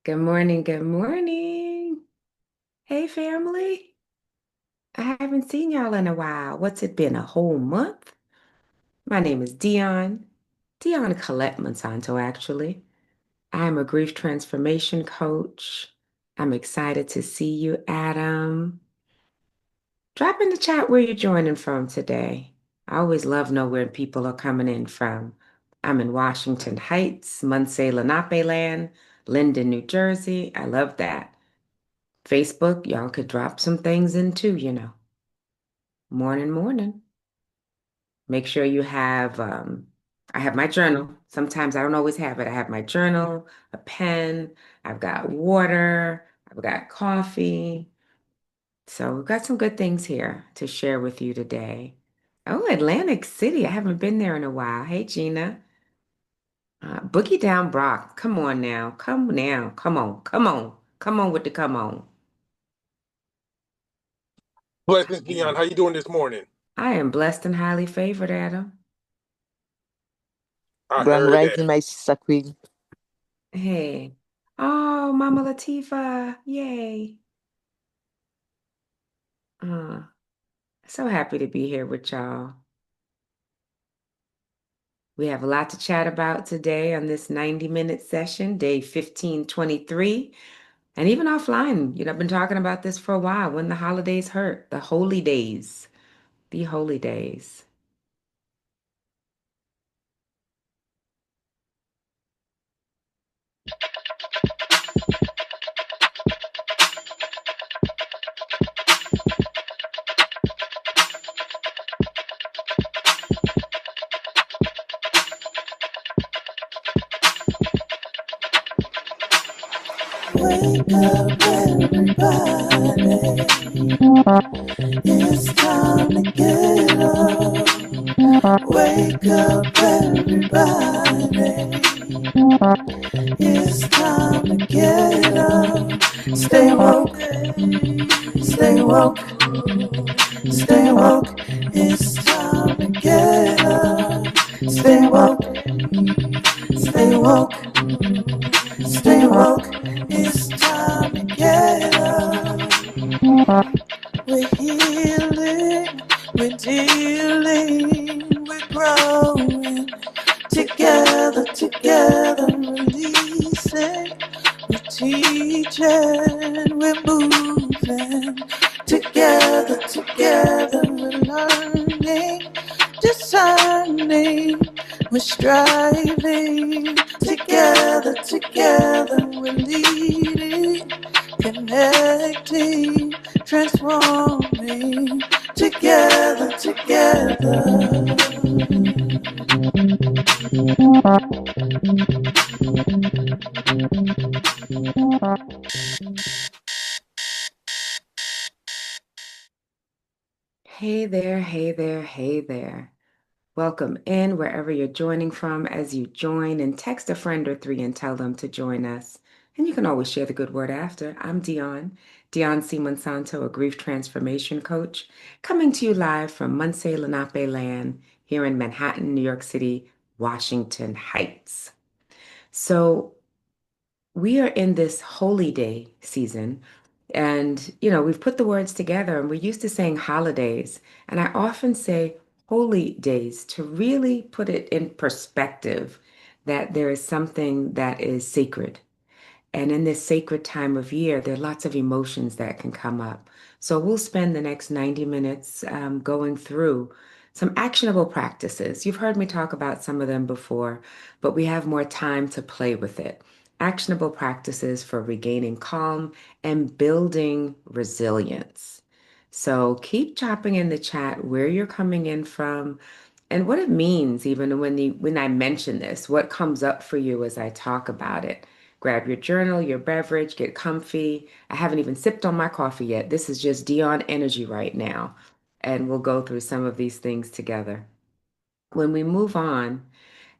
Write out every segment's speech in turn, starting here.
Good morning, good morning. Hey, family. I haven't seen y'all in a while. What's it been, a whole month? My name is Dionne Colette Monsanto, actually. I'm a grief transformation coach. I'm excited to see you, Adam. Drop in the chat where you're joining from today. I always love know where people are coming in from. I'm in Washington Heights, Muncie, Lenape land, Linden, New Jersey. I love that. Facebook, y'all could drop some things in too. Morning, morning. Make sure you have, I have my journal. Sometimes I don't always have it. I have my journal, a pen, I've got water, I've got coffee. So we've got some good things here to share with you today. Oh, Atlantic City. I haven't been there in a while. Hey, Gina. Boogie Down Brock. Come on now. Come now. Come on. Come on. Come on with the come on. Blessings, Dion. How you doing this morning? I am blessed and highly favored, Adam. I Grand heard Rising, that. my sister Queen. Hey. Oh, Mama Latifa. Yay. Uh, so happy to be here with y'all. We have a lot to chat about today on this 90-minute session, day 1523. And even offline, I've been talking about this for a while. When the holidays hurt, the holy days, the holy days. Wake up, everybody. It's time to get up. Wake up, everybody. It's time to get up. Stay woke, stay woke, stay woke. It's time to get up. Stay woke, stay woke, stay woke. It's time to get up. We're healing, we're dealing, we're growing. Together, releasing. We're teaching, we're moving. Together, we're learning, discerning. We're striving. Together, we're leading, connecting, transforming. Together. Hey there, hey there, hey there. Welcome in wherever you're joining from. As you join, and text a friend or three and tell them to join us. And you can always share the good word after. I'm Dionne C. Monsanto, a grief transformation coach, coming to you live from Muncie, Lenape land here in Manhattan, New York City, Washington Heights. So we are in this holy day season. And, we've put the words together and we're used to saying holidays. And I often say holy days to really put it in perspective that there is something that is sacred. And in this sacred time of year, there are lots of emotions that can come up. So we'll spend the next 90 minutes going through some actionable practices. You've heard me talk about some of them before, but we have more time to play with it. Actionable practices for regaining calm and building resilience. So keep chopping in the chat where you're coming in from and what it means, even when I mention this, what comes up for you as I talk about it. Grab your journal, your beverage, get comfy. I haven't even sipped on my coffee yet. This is just Dion energy right now. And we'll go through some of these things together. When we move on,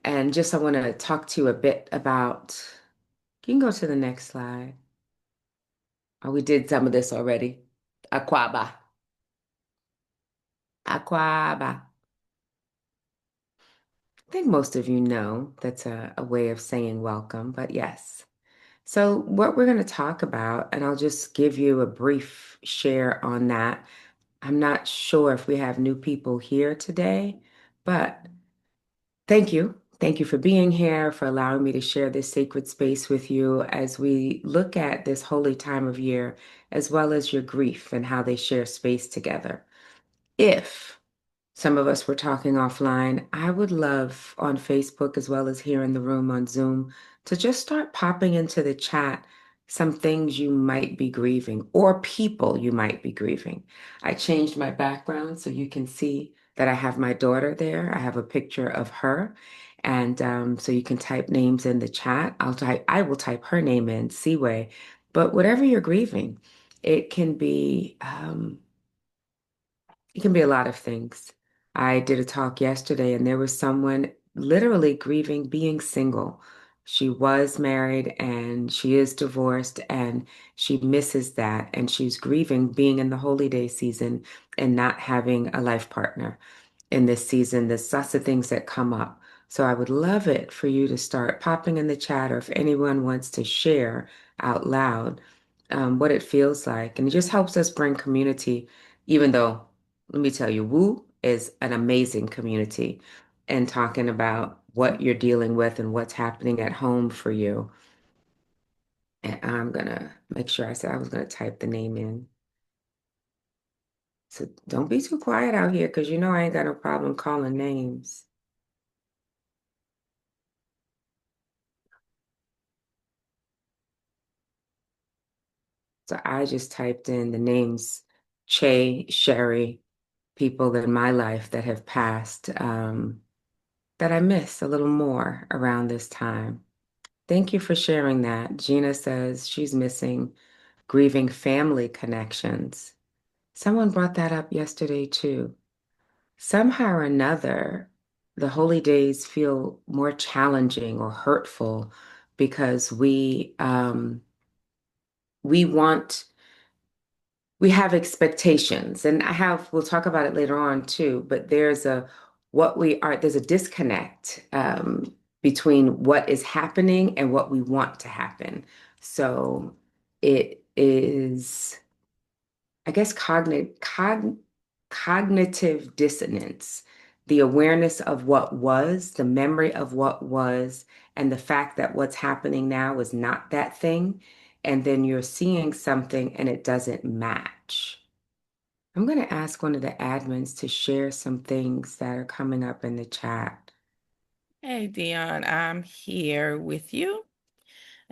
and just I want to talk to you a bit about, you can go to the next slide. Oh, we did some of this already. Aquaba. Aquaba. I think most of you know that's a way of saying welcome, but yes. So, what we're going to talk about, and I'll just give you a brief share on that. I'm not sure if we have new people here today, but thank you. Thank you for being here, for allowing me to share this sacred space with you as we look at this holy time of year, as well as your grief and how they share space together. If some of us were talking offline, I would love on Facebook as well as here in the room on Zoom to just start popping into the chat some things you might be grieving or people you might be grieving. I changed my background so you can see that I have my daughter there. I have a picture of her. And so you can type names in the chat. I will type her name in, Seaway. But whatever you're grieving, it can be it can be a lot of things. I did a talk yesterday, and there was someone literally grieving being single. She was married and she is divorced, and she misses that. And she's grieving being in the holy day season and not having a life partner in this season. There's lots of things that come up. So I would love it for you to start popping in the chat, or if anyone wants to share out loud what it feels like. And it just helps us bring community, even though, let me tell you, Woo is an amazing community and talking about what you're dealing with and what's happening at home for you. And I'm gonna make sure I said I was gonna type the name in. So don't be too quiet out here because you know I ain't got no problem calling names. So I just typed in the names Che, Sherry, people in my life that have passed that I miss a little more around this time. Thank you for sharing that. Gina says she's missing grieving family connections. Someone brought that up yesterday too. Somehow or another, the holy days feel more challenging or hurtful because we want we have expectations, and we'll talk about it later on too, but there's a disconnect between what is happening and what we want to happen. So it is, I guess, cognitive dissonance, the awareness of what was, the memory of what was, and the fact that what's happening now is not that thing. And then you're seeing something and it doesn't match. I'm going to ask one of the admins to share some things that are coming up in the chat. Hey, Dion, I'm here with you.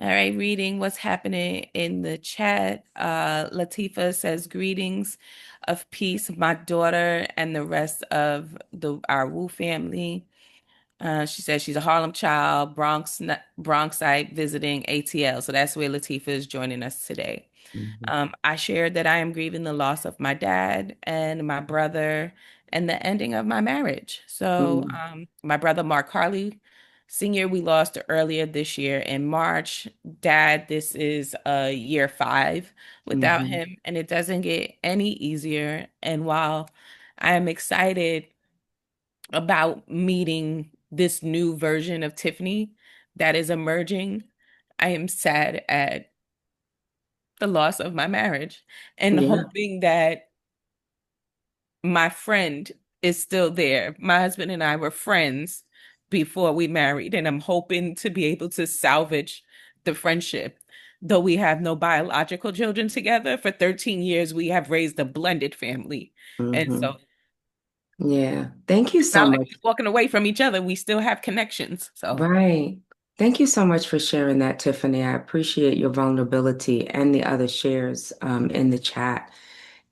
All right, reading what's happening in the chat. Latifa says, greetings of peace, my daughter and the rest of our Wu family. She says she's a Harlem child, Bronxite visiting ATL. So that's where Latifa is joining us today. Mhm. I shared that I am grieving the loss of my dad and my brother and the ending of my marriage. So, Mhm. my brother, Mark Harley Sr., we lost earlier this year in March. Dad, this is year 5 without Mhm. him, and it doesn't get any easier. And while I am excited about meeting this new version of Tiffany that is emerging, I am sad at the loss of my marriage and Yeah. hoping that my friend is still there. My husband and I were friends before we married, and I'm hoping to be able to salvage the friendship. Though we have no biological children together, for 13 years we have raised a blended family. And so Mhm. Yeah. Thank you it's so not like much. we're walking away from each other. We still have connections. So Right. Thank you so much for sharing that, Tiffany. I appreciate your vulnerability and the other shares in the chat.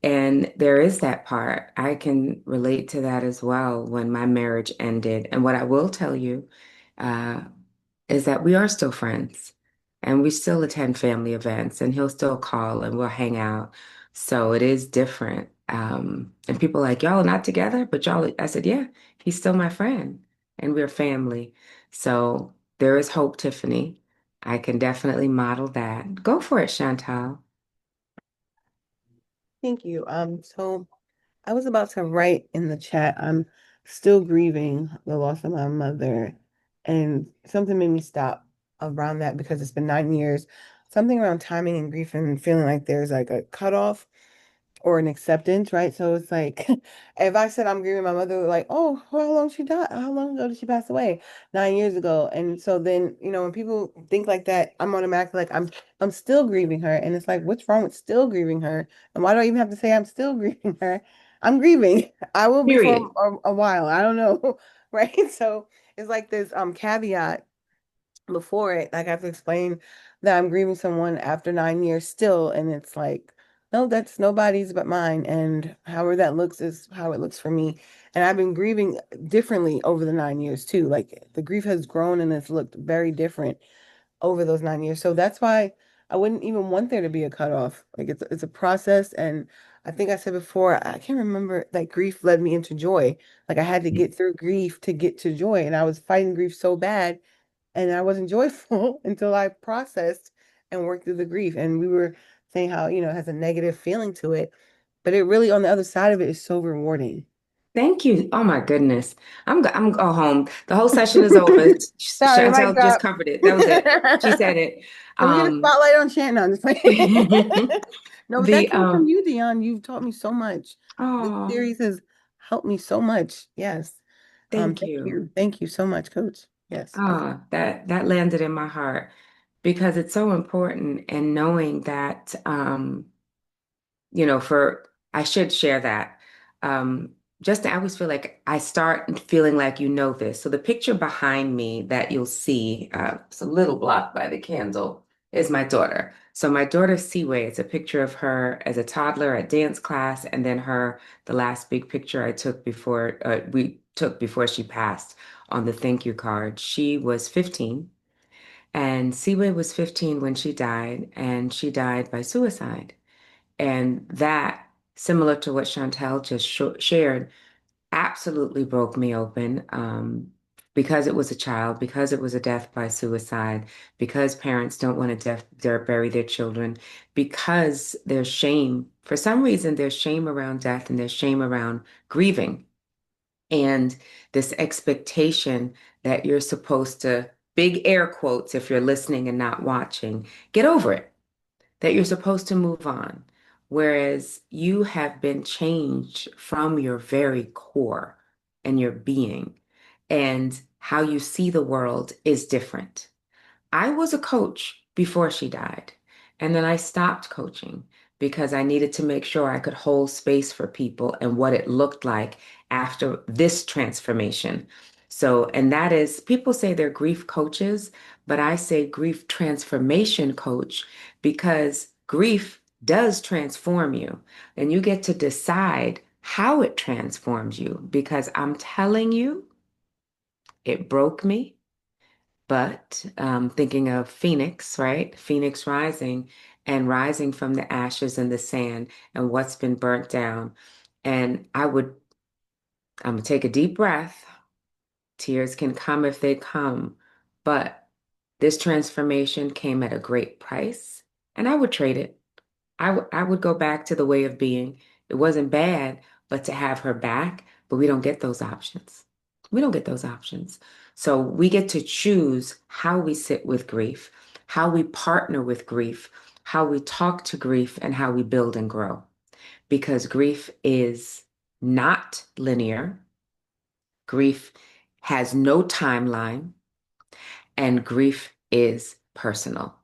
And there is that part. I can relate to that as well when my marriage ended. And what I will tell you, uh, is that we are still friends and we still attend family events and he'll still call and we'll hang out. So it is different. And people are like, y'all not together, but y'all, I said, yeah, he's still my friend and we're family. So there is hope, Tiffany. I can definitely model that. Go for it, Chantal. Thank you. So I was about to write in the chat, I'm still grieving the loss of my mother, and something made me stop. around that because it's been 9 years. Something around timing and grief and feeling like there's like a cutoff or an acceptance, right? So it's like if I said I'm grieving my mother, like, oh, how long she died? How long ago did she pass away? 9 years ago. And so then, when people think like that, I'm automatically like, I'm still grieving her. And it's like, what's wrong with still grieving her? And why do I even have to say I'm still grieving her? I'm grieving. I will be for Period. a while. I don't know. Right. So it's like this caveat before it, like I have to explain that I'm grieving someone after 9 years still, and it's like, no, that's nobody's but mine, and however that looks is how it looks for me. And I've been grieving differently over the 9 years too. Like the grief has grown and it's looked very different over those 9 years. So that's why I wouldn't even want there to be a cutoff. Like it's a process, and I think I said before, I can't remember that grief led me into joy. Like I had to get through grief to get to joy, and I was fighting grief so bad and I wasn't joyful until I processed and worked through the grief. And we were saying how, it has a negative feeling to it, but it really, on the other side of it, is so rewarding. Thank you. Oh my goodness. I'm go home. The whole session is over. Sorry, mic Chantel just drop. covered it. That was it. She Can said it. we get a Um, spotlight on Shannon? No, I'm just playing. No, but that the came from you, Dionne. You've taught me so much. This oh, series has helped me so much. Yes. thank Thank you. you. Thank you so much, Coach. Yes. Okay. Ah, that landed in my heart because it's so important and knowing that for I should share that. Um, just I always feel like I start feeling like this. So the picture behind me that you'll see, it's a little blocked by the candle, is my daughter. So my daughter Seaway, it's a picture of her as a toddler at dance class, and then the last big picture I took before we took before she passed on the thank you card. She was 15, and Seaway was 15 when she died, and she died by suicide. And that, similar to what Chantel just shared, absolutely broke me open because it was a child, because it was a death by suicide, because parents don't want to bury their children, because there's shame. For some reason, there's shame around death and there's shame around grieving. And this expectation that you're supposed to, big air quotes if you're listening and not watching, get over it, that you're supposed to move on, whereas you have been changed from your very core and your being, and how you see the world is different. I was a coach before she died, and then I stopped coaching because I needed to make sure I could hold space for people and what it looked like after this transformation. So, and that is, people say they're grief coaches, but I say grief transformation coach because grief does transform you, and you get to decide how it transforms you because I'm telling you, it broke me. But thinking of Phoenix, right? Phoenix rising and rising from the ashes and the sand and what's been burnt down. And I'm gonna take a deep breath. Tears can come if they come, but this transformation came at a great price, and I would trade it. I would go back to the way of being. It wasn't bad, but to have her back, but we don't get those options. We don't get those options. So we get to choose how we sit with grief, how we partner with grief, how we talk to grief, and how we build and grow. Because grief is not linear. Grief has no timeline and grief is personal.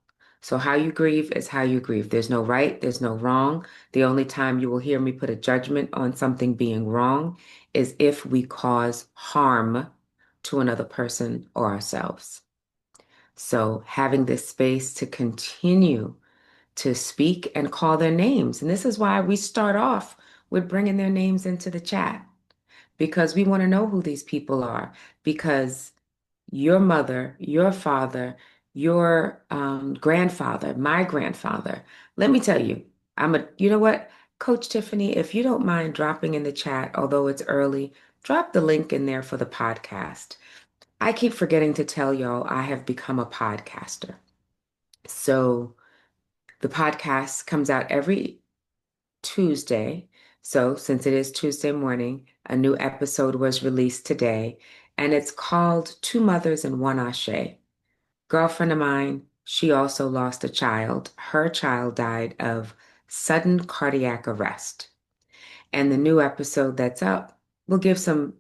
So, how you grieve is how you grieve. There's no right, there's no wrong. The only time you will hear me put a judgment on something being wrong is if we cause harm to another person or ourselves. So, having this space to continue to speak and call their names. And this is why we start off with bringing their names into the chat because we want to know who these people are. Because your mother, your father, your grandfather, my grandfather. Let me tell you, you know what, Coach Tiffany, if you don't mind dropping in the chat, although it's early, drop the link in there for the podcast. I keep forgetting to tell y'all I have become a podcaster. So the podcast comes out every Tuesday. So since it is Tuesday morning, a new episode was released today, and it's called Two Mothers and One Ashe. Girlfriend of mine, she also lost a child. Her child died of sudden cardiac arrest. And the new episode that's up will give some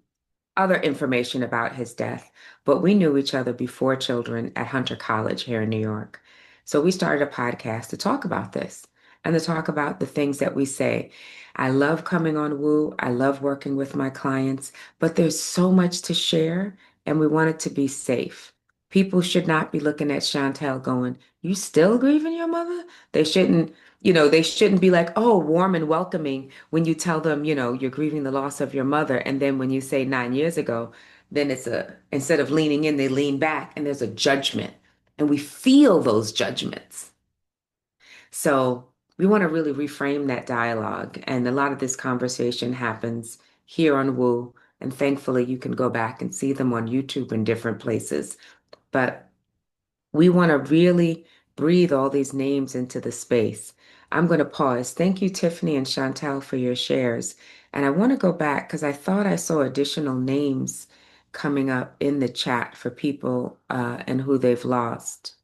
other information about his death, but we knew each other before children at Hunter College here in New York. So we started a podcast to talk about this and to talk about the things that we say. I love coming on Woo. I love working with my clients, but there's so much to share and we want it to be safe. People should not be looking at Chantel going, "You still grieving your mother?" They shouldn't, they shouldn't be like, "Oh, warm and welcoming," when you tell them, you're grieving the loss of your mother. And then when you say 9 years ago, then instead of leaning in, they lean back and there's a judgment. And we feel those judgments. So we want to really reframe that dialogue. And a lot of this conversation happens here on Woo. And thankfully, you can go back and see them on YouTube and different places. But we want to really breathe all these names into the space. I'm going to pause. Thank you, Tiffany and Chantel, for your shares. And I want to go back because I thought I saw additional names coming up in the chat for people and who they've lost.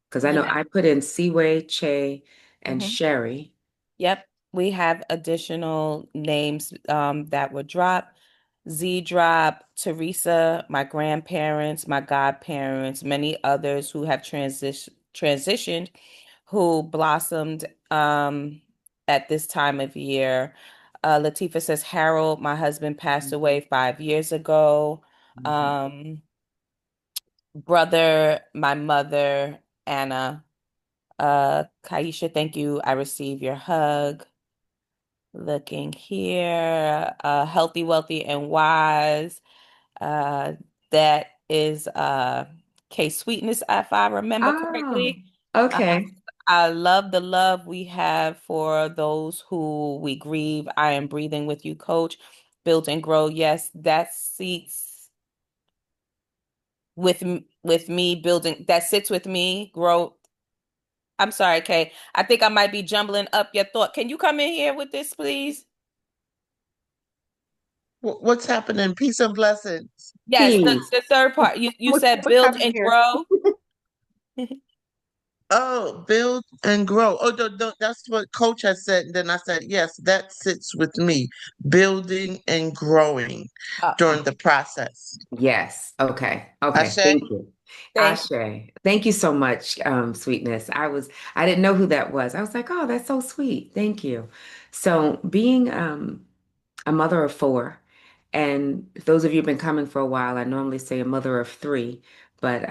Because I know Yeah. I put in Seaway, Che, and Mhm. Sherry. Yep, we have additional names that were dropped. Z drop, Teresa, my grandparents, my godparents, many others who have transitioned, who blossomed at this time of year. Latifa says, Harold, my husband passed away 5 years ago. Mhm. Um, Brother, my mother, Anna. Kaisha, thank you. I receive your hug. Looking here, healthy, wealthy, and wise. Uh, that is K Sweetness, if I remember Oh, correctly. Uh, okay. I love the love we have for those who we grieve. I am breathing with you, Coach. Build and grow. Yes, that seats with me building. That sits with me. Grow. I'm sorry, Kay. I think I might be jumbling up your thought. Can you come in here with this, please? What's happening? Peace and blessings. Yes, the, Peace. the third part. You said What's build happening and here? grow. Oh, build and grow. Oh, no, that's what Coach has said. And then I said, yes, that sits with me, building and growing Uh, during the process. Yes. Okay. Okay. Ashe? Thank you. thank Ashe. Thank you so much, Sweetness. I didn't know who that was. I was like, oh, that's so sweet. Thank you. So being a mother of four. And those of you who've been coming for a while, I normally say a mother of three, but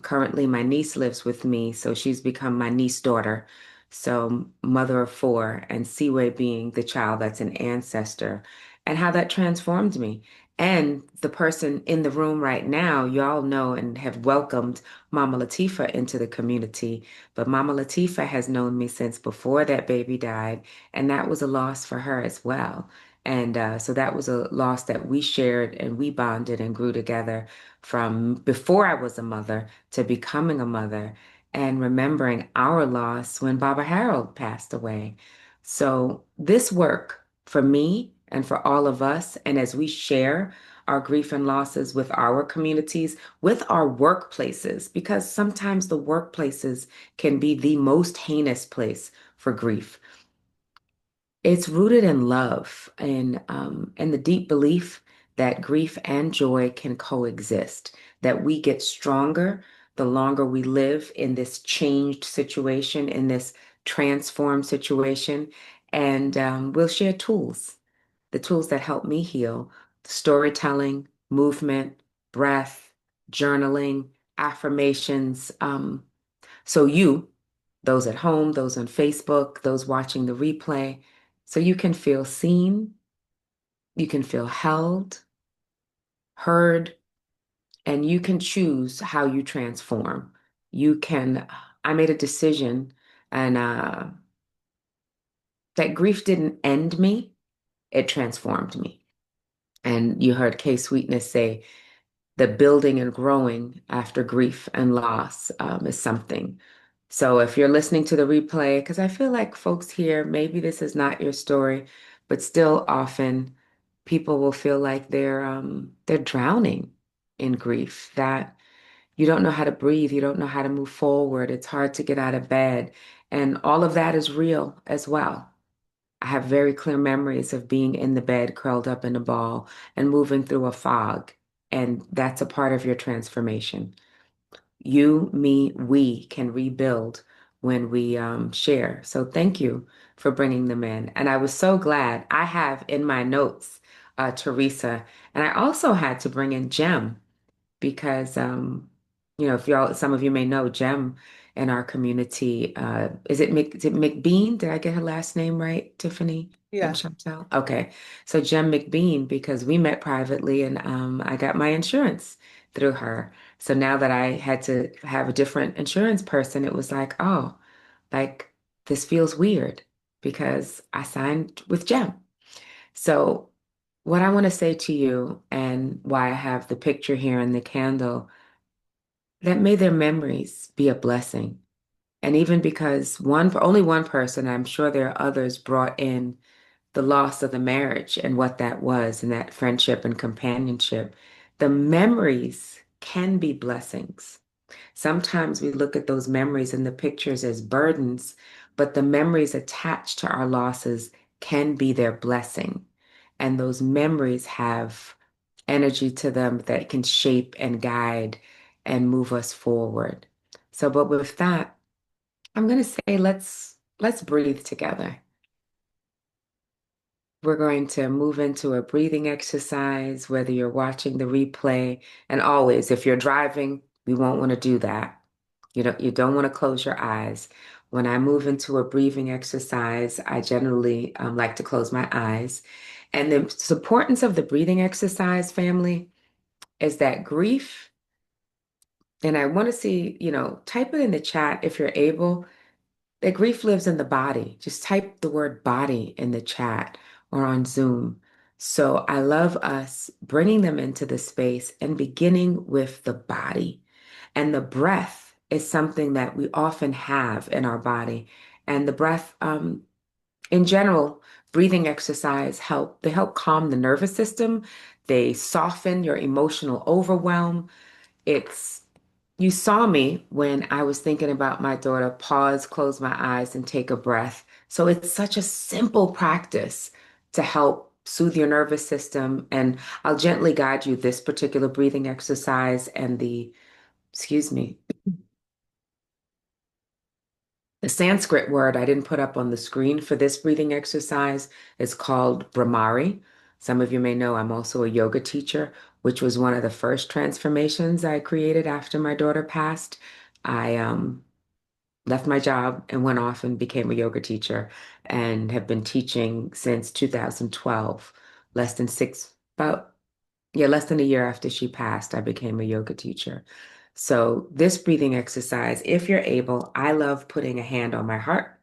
currently my niece lives with me, so she's become my niece daughter. So mother of four, and Seaway being the child that's an ancestor, and how that transformed me. And the person in the room right now, you all know and have welcomed Mama Latifa into the community. But Mama Latifa has known me since before that baby died, and that was a loss for her as well. And so that was a loss that we shared and we bonded and grew together from before I was a mother to becoming a mother and remembering our loss when Baba Harold passed away. So this work for me and for all of us, and as we share our grief and losses with our communities, with our workplaces, because sometimes the workplaces can be the most heinous place for grief. It's rooted in love and the deep belief that grief and joy can coexist, that we get stronger the longer we live in this changed situation, in this transformed situation. And we'll share tools, the tools that help me heal, storytelling, movement, breath, journaling, affirmations. So you, those at home, those on Facebook, those watching the replay, so you can feel seen, you can feel held, heard, and you can choose how you transform. I made a decision and that grief didn't end me, it transformed me. And you heard Kay Sweetness say, the building and growing after grief and loss is something. So if you're listening to the replay, because I feel like folks here, maybe this is not your story, but still often people will feel like they're drowning in grief. That You don't know how to breathe. You don't know how to move forward. It's hard to get out of bed. And all of that is real as well. I have very clear memories of being in the bed, curled up in a ball, and moving through a fog. And that's a part of your transformation. You, me, we can rebuild when we share. So thank you for bringing them in. And I was so glad. I have in my notes Teresa, and I also had to bring in Jem because if y'all, some of you may know Jem in our community. Is it McBean? Did I get her last name right, Tiffany and Yeah. Chantel? Okay, so Jem McBean, because we met privately and I got my insurance through her. So now that I had to have a different insurance person, it was like, oh, like this feels weird because I signed with Jem. So what I want to say to you and why I have the picture here and the candle, that may their memories be a blessing. And even because only one person, I'm sure there are others, brought in the loss of the marriage and what that was, and that friendship and companionship. The memories can be blessings. Sometimes we look at those memories and the pictures as burdens, but the memories attached to our losses can be their blessing. And those memories have energy to them that can shape and guide and move us forward. So, but with that, I'm going to say let's breathe together. We're going to move into a breathing exercise, whether you're watching the replay, and always, if you're driving, we won't want to do that. You don't want to close your eyes. When I move into a breathing exercise, I generally like to close my eyes. And the importance of the breathing exercise, family, is that grief, and I want to see, type it in the chat if you're able, that grief lives in the body. Just type the word body in the chat or on Zoom. So I love us bringing them into the space and beginning with the body. And the breath is something that we often have in our body. And the breath, in general, breathing exercise they help calm the nervous system. They soften your emotional overwhelm. It's You saw me when I was thinking about my daughter, pause, close my eyes, and take a breath. So it's such a simple practice to help soothe your nervous system. And I'll gently guide you this particular breathing exercise and excuse me, the Sanskrit word I didn't put up on the screen for this breathing exercise is called Brahmari. Some of you may know I'm also a yoga teacher, which was one of the first transformations I created after my daughter passed. I left my job and went off and became a yoga teacher and have been teaching since 2012. Less than six, about, yeah, less than a year after she passed, I became a yoga teacher. So this breathing exercise, if you're able, I love putting a hand on my heart,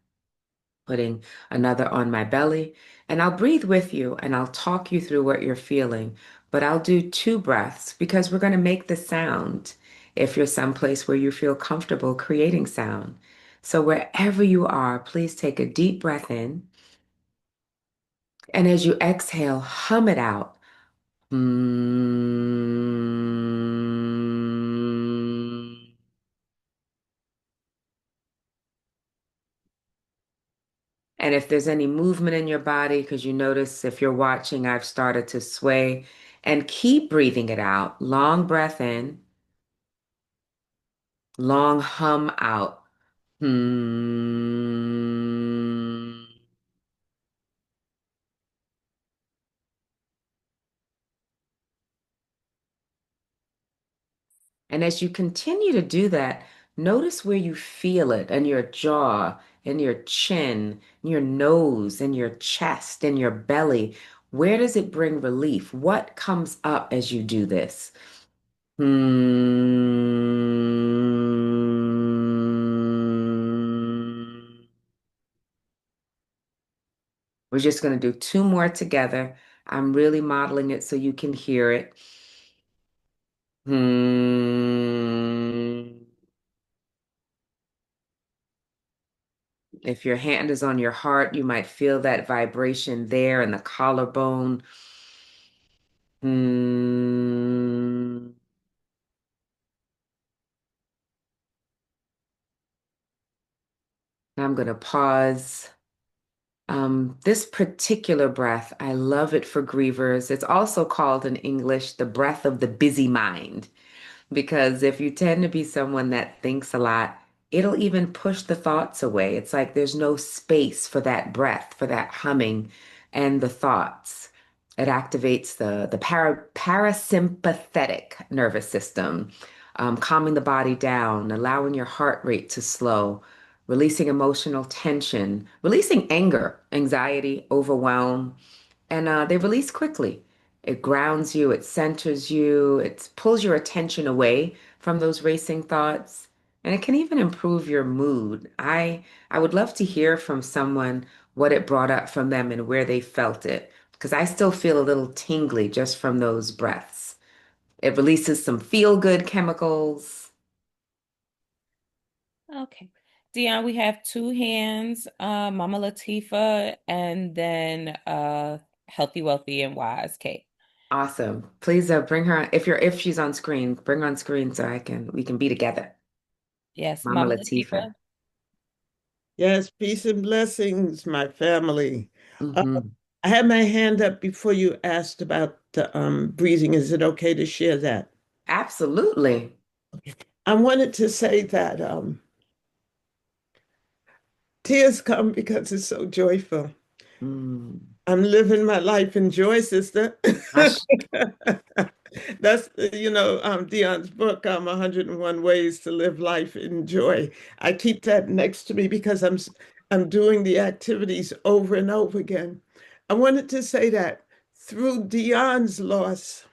putting another on my belly, and I'll breathe with you and I'll talk you through what you're feeling. But I'll do two breaths because we're going to make the sound if you're someplace where you feel comfortable creating sound. So wherever you are, please take a deep breath in. And as you exhale, hum it out. Mm. And if there's any movement in your body, because you notice if you're watching, I've started to sway, and keep breathing it out. Long breath in, long hum out. Hmm. And as you continue to do that, notice where you feel it in your jaw, in your chin, in your nose, in your chest, in your belly. Where does it bring relief? What comes up as you do this? Hmm. We're just going to do two more together. I'm really modeling it so you can hear it. Hmm. If your hand is on your heart, you might feel that vibration there in the collarbone. Hmm. I'm going to pause. This particular breath, I love it for grievers. It's also called in English the breath of the busy mind. Because if you tend to be someone that thinks a lot, it'll even push the thoughts away. It's like there's no space for that breath, for that humming and the thoughts. It activates the parasympathetic nervous system, calming the body down, allowing your heart rate to slow, releasing emotional tension, releasing anger, anxiety, overwhelm, and they release quickly. It grounds you, it centers you, it pulls your attention away from those racing thoughts, and it can even improve your mood. I would love to hear from someone what it brought up from them and where they felt it, because I still feel a little tingly just from those breaths. It releases some feel-good chemicals. Okay. Dion, we have two hands, Mama Latifa, and then Healthy, Wealthy, and Wise, Kate. Awesome. Please bring her if she's on screen, bring her on screen so we can be together. Yes, Mama Mama Latifa. Latifa. Yes, peace and blessings, my family. Uh, Hmm. I had my hand up before you asked about the breathing. Is it okay to share that? Absolutely. I wanted to say that tears come because it's so joyful. Mm. I'm living my life in joy, sister. Gosh. That's, Dion's book, 101 Ways to Live Life in Joy. I keep that next to me because I'm doing the activities over and over again. I wanted to say that through Dion's loss,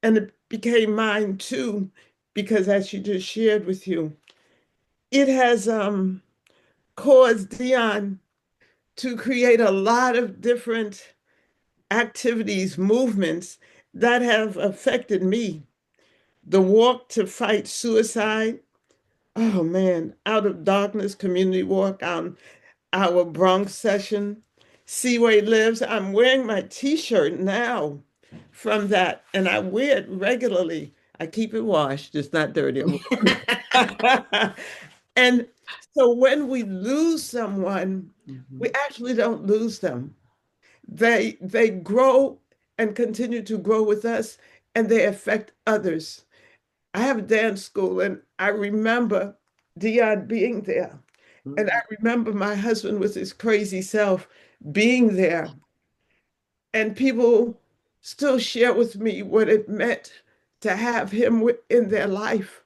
and it became mine too, because as she just shared with you, it has caused Dion to create a lot of different activities, movements that have affected me. The walk to fight suicide. Oh man, out of darkness community walk on our Bronx session. See where he lives. I'm wearing my t-shirt now from that, and I wear it regularly. I keep it washed, it's not dirty. And so when we lose someone, we Mhm. actually don't lose them. They grow and continue to grow with us, and they affect others. I have a dance school, and I remember Dion being there. And Mhm. I remember my husband with his crazy self being there. And people still share with me what it meant to have him in their life.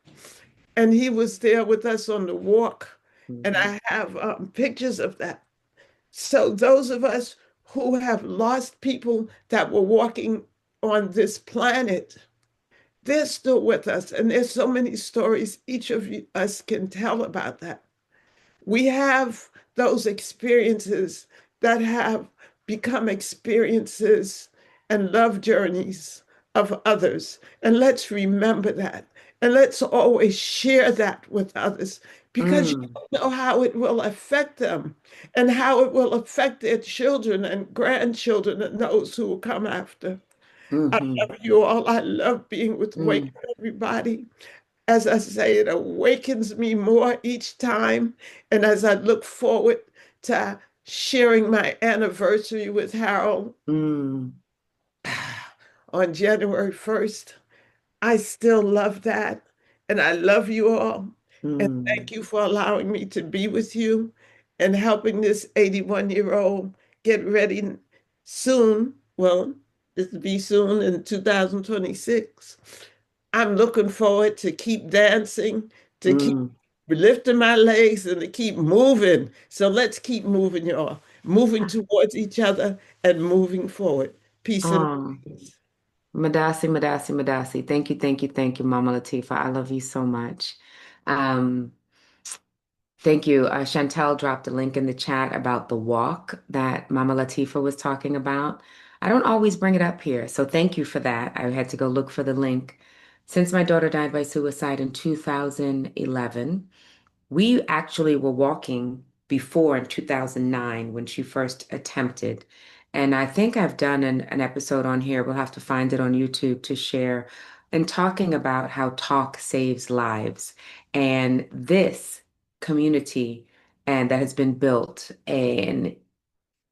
And he was there with us on the walk. And Mhm. I have pictures of that. So those of us who have lost people that were walking on this planet, they're still with us. And there's so many stories each of us can tell about that. We have those experiences that have become experiences and love journeys of others. And let's remember that. And let's always share that with others because you Mm. don't know how it will affect them and how it will affect their children and grandchildren and those who will come after. I Mhm. love you all. I love being with Wake Mm. Everybody. As I say, it awakens me more each time. And as I look forward to sharing my anniversary with Harold Mm. on January 1st, I still love that. And I love you all. And Mm. thank you for allowing me to be with you and helping this 81-year-old get ready soon. Well, this will be soon in 2026. I'm looking forward to keep dancing, to keep Mm. lifting my legs, and to keep moving. So let's keep moving, y'all. Moving towards each other and moving forward. Peace and Oh, blessings. Madasi, Madasi, Madasi. Thank you, thank you, thank you, Mama Latifa. I love you so much. Um, Thank you. Chantel dropped a link in the chat about the walk that Mama Latifa was talking about. I don't always bring it up here, so thank you for that. I had to go look for the link. Since my daughter died by suicide in 2011, we actually were walking before in 2009 when she first attempted. And I think I've done an episode on here. We'll have to find it on YouTube to share and talking about how talk saves lives. And this community and that has been built. And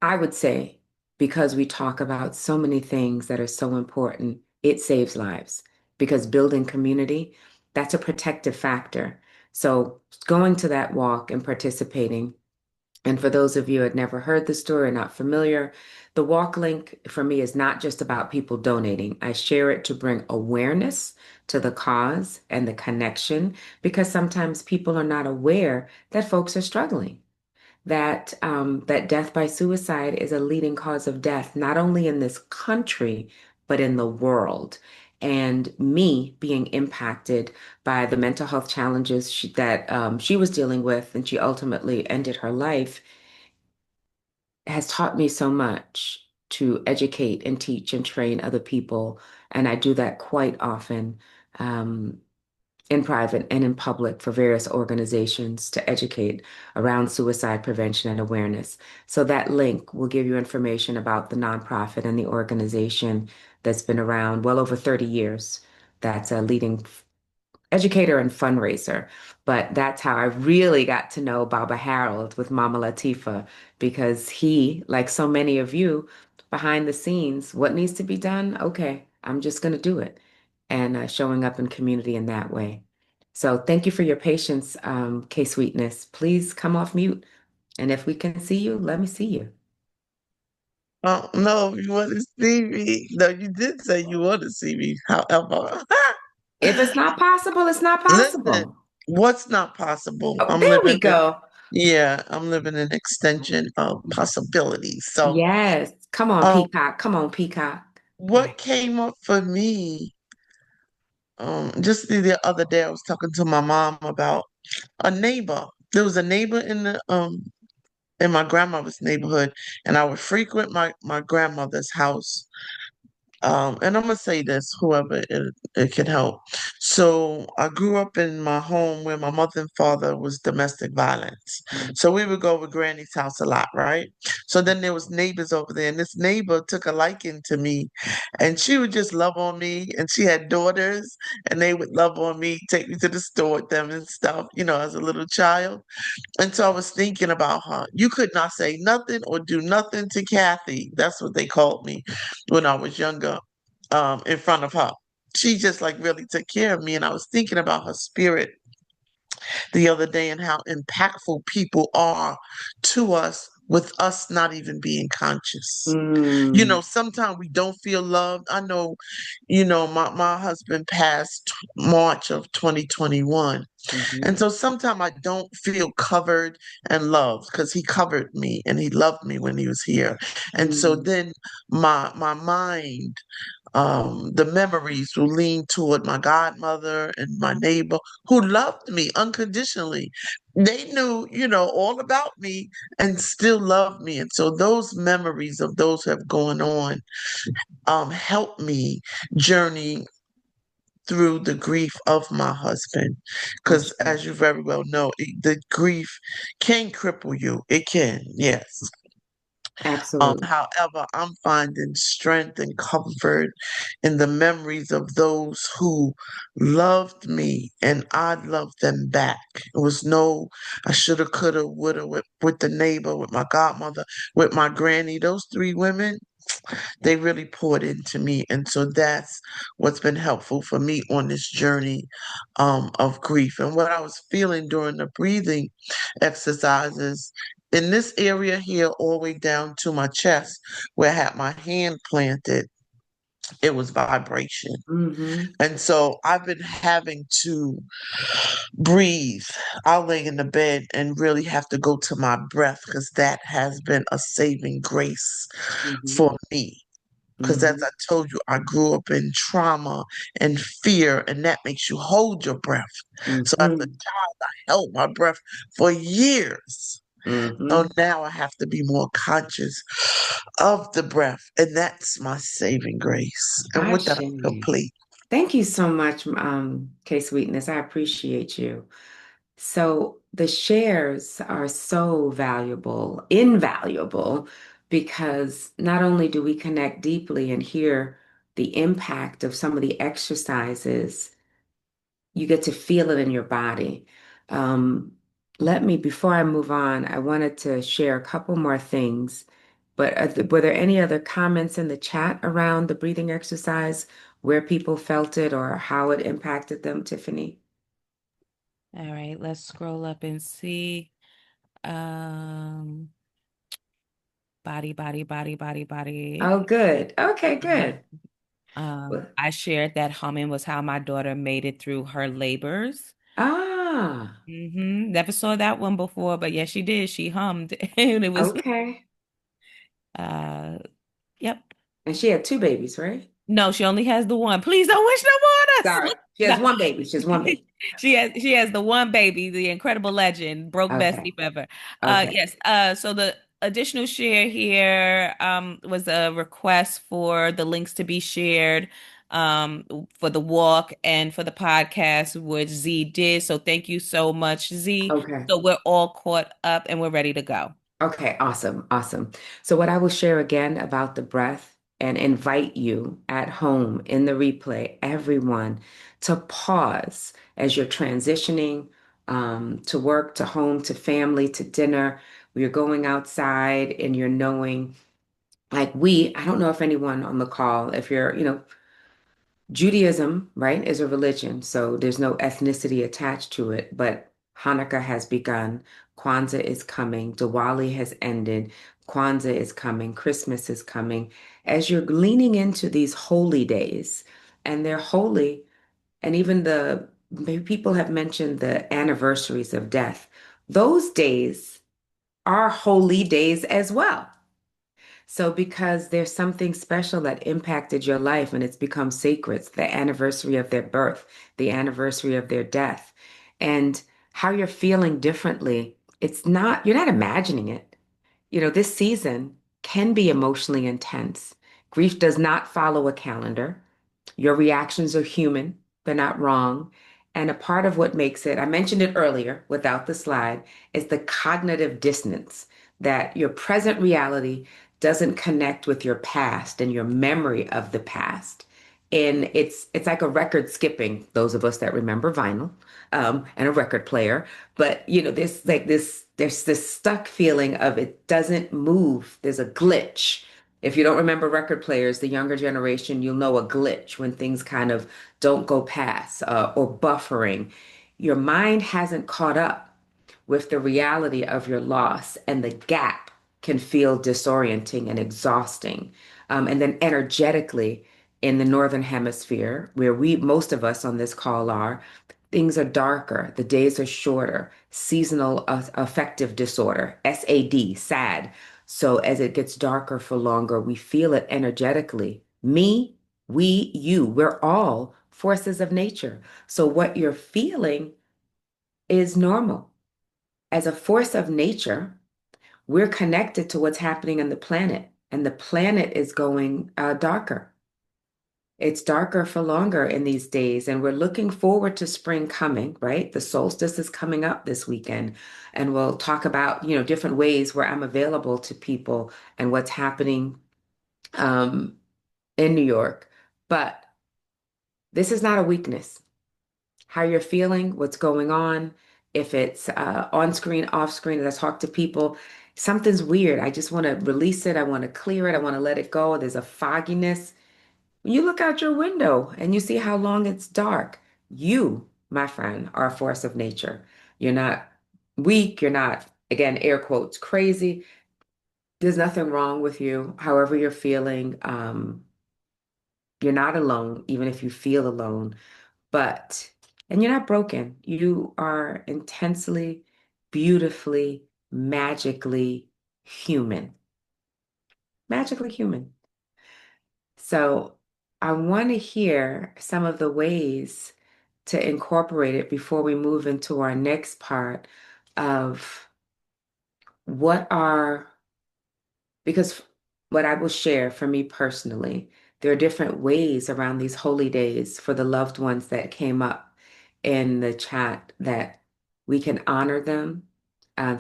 I would say, because we talk about so many things that are so important, it saves lives. Because building community, that's a protective factor. So going to that walk and participating, and for those of you who had never heard the story or not familiar, the walk link for me is not just about people donating. I share it to bring awareness to the cause and the connection because sometimes people are not aware that folks are struggling, that death by suicide is a leading cause of death, not only in this country, but in the world. And me being impacted by the mental health challenges that she was dealing with, and she ultimately ended her life, has taught me so much to educate and teach and train other people. And I do that quite often. In private and in public for various organizations to educate around suicide prevention and awareness. So that link will give you information about the nonprofit and the organization that's been around well over 30 years. That's a leading educator and fundraiser. But that's how I really got to know Baba Harold with Mama Latifa, because he, like so many of you, behind the scenes, what needs to be done? Okay, I'm just going to do it. And showing up in community in that way. So thank you for your patience, K Sweetness. Please come off mute. And if we can see you, let me see you. Oh, no, you want to see me. No, you did say you want to see me. However, If it's not possible, it's not listen, possible. what's not possible? Oh, there we go. Yeah, I'm living an extension of possibilities. So, Yes. Come on, um, Peacock. Come on, Peacock. what came up for me, just the other day, I was talking to my mom about a neighbor. There was a neighbor in my grandmother's neighborhood, and I would frequent my grandmother's house. And I'm gonna say this, whoever it can help. So I grew up in my home where my mother and father was domestic violence. So we would go over Granny's house a lot, right? So then there was neighbors over there, and this neighbor took a liking to me, and she would just love on me. And she had daughters, and they would love on me, take me to the store with them and stuff, as a little child. And so I was thinking about her. You could not say nothing or do nothing to Kathy. That's what they called me when I was younger, in front of her. She just like really took care of me. And I was thinking about her spirit the other day and how impactful people are to us with us not even being conscious. Mm, Sometimes we don't feel loved. I know, my husband passed March of 2021. mhm, And so sometimes I don't feel covered and loved because he covered me and he loved me when he was here. And so mm, then my mind, the memories will lean toward my godmother and my neighbor who loved me unconditionally. They knew, all about me and still loved me. And so those memories of those who have gone on help me journey through the grief of my husband. for Because sure. as you very well know, the grief can cripple you. It can, yes. Absolutely. However, I'm finding strength and comfort in the memories of those who loved me and I loved them back. It was no, I shoulda, coulda, woulda with the neighbor, with my godmother, with my granny. Those three women, they really poured into me. And so that's what's been helpful for me on this journey of grief. And what I was feeling during the breathing exercises in this area here, all the way down to my chest, where I had my hand planted, it was vibration. Hmm. And so I've been having to breathe. I'll lay in the bed and really have to go to my breath because that has been a saving grace Hmm. for me. Because as Hmm. I told you, I grew up in trauma and fear, and that makes you hold your breath. So as a Hmm. child, I held my breath for years. So Hmm. now I have to be more conscious of the breath, and that's my saving grace. And with that, Ashe. I'm complete. Thank you so much, K Sweetness. I appreciate you. So the shares are so valuable, invaluable, because not only do we connect deeply and hear the impact of some of the exercises, you get to feel it in your body. Um, Before I move on, I wanted to share a couple more things. But were there any other comments in the chat around the breathing exercise, where people felt it or how it impacted them, Tiffany? All right, let's scroll up and see. Um, body. Oh, good. Okay, good. Well, I shared that humming was how my daughter made it through her labors. ah, Never saw that one before, but yes, she did. She hummed, and it was, okay. uh, yep. And she had two babies, right? No, she only has the one. Please don't wish no on us. Sorry. She has No. one baby. She has one baby. She has the one baby, the incredible legend, broke best Okay. sleep ever. Okay. Yes. So the additional share here was a request for the links to be shared for the walk and for the podcast, which Z did. So thank you so much, Z. Okay. So we're all caught up and we're ready to go. Okay, awesome, awesome. So, what I will share again about the breath and invite you at home in the replay, everyone, to pause as you're transitioning to work, to home, to family, to dinner. You're going outside and you're knowing, I don't know if anyone on the call, if you're, Judaism, right, is a religion, so there's no ethnicity attached to it, but Hanukkah has begun, Kwanzaa is coming, Diwali has ended, Kwanzaa is coming, Christmas is coming. As you're leaning into these holy days, and they're holy, and even maybe people have mentioned the anniversaries of death, those days are holy days as well. So, because there's something special that impacted your life and it's become sacred, it's the anniversary of their birth, the anniversary of their death, and how you're feeling differently, you're not imagining it. This season can be emotionally intense. Grief does not follow a calendar. Your reactions are human, they're not wrong. And a part of what makes it, I mentioned it earlier without the slide, is the cognitive dissonance that your present reality doesn't connect with your past and your memory of the past. And it's like a record skipping, those of us that remember vinyl, and a record player. But there's this stuck feeling of it doesn't move. There's a glitch. If you don't remember record players, the younger generation, you'll know a glitch when things kind of don't go past or buffering. Your mind hasn't caught up with the reality of your loss, and the gap can feel disorienting and exhausting. And then energetically, in the Northern Hemisphere, where most of us on this call are, things are darker, the days are shorter, seasonal affective disorder, SAD, SAD. So as it gets darker for longer, we feel it energetically. Me, we, you, we're all forces of nature. So what you're feeling is normal. As a force of nature, we're connected to what's happening on the planet, and the planet is going darker. It's darker for longer in these days, and we're looking forward to spring coming, right? The solstice is coming up this weekend, and we'll talk about, different ways where I'm available to people and what's happening um, in New York. But this is not a weakness. How you're feeling, what's going on, if it's on screen, off screen, as I talk to people, something's weird. I just want to release it. I want to clear it. I want to let it go. There's a fogginess. When you look out your window and you see how long it's dark, you, my friend, are a force of nature. You're not weak. You're not, again, air quotes, crazy. There's nothing wrong with you, however you're feeling. You're not alone, even if you feel alone. But, and you're not broken. You are intensely, beautifully, magically human. Magically human. So I want to hear some of the ways to incorporate it before we move into our next part of what are, because what I will share for me personally, there are different ways around these holy days for the loved ones that came up in the chat that we can honor them,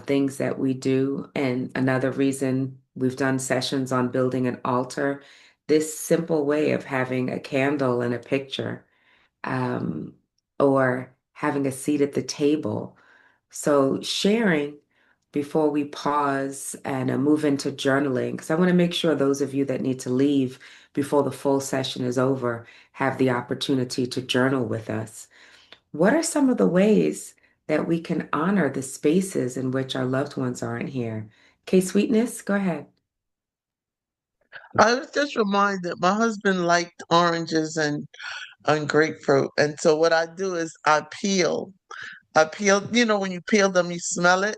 things that we do. And another reason we've done sessions on building an altar, this simple way of having a candle and a picture, um, or having a seat at the table. So sharing before we pause and move into journaling, because I want to make sure those of you that need to leave before the full session is over have the opportunity to journal with us. What are some of the ways that we can honor the spaces in which our loved ones aren't here? K Sweetness, go ahead. I was just reminded my husband liked oranges and grapefruit. And so what I do is I peel, when you peel them, you smell it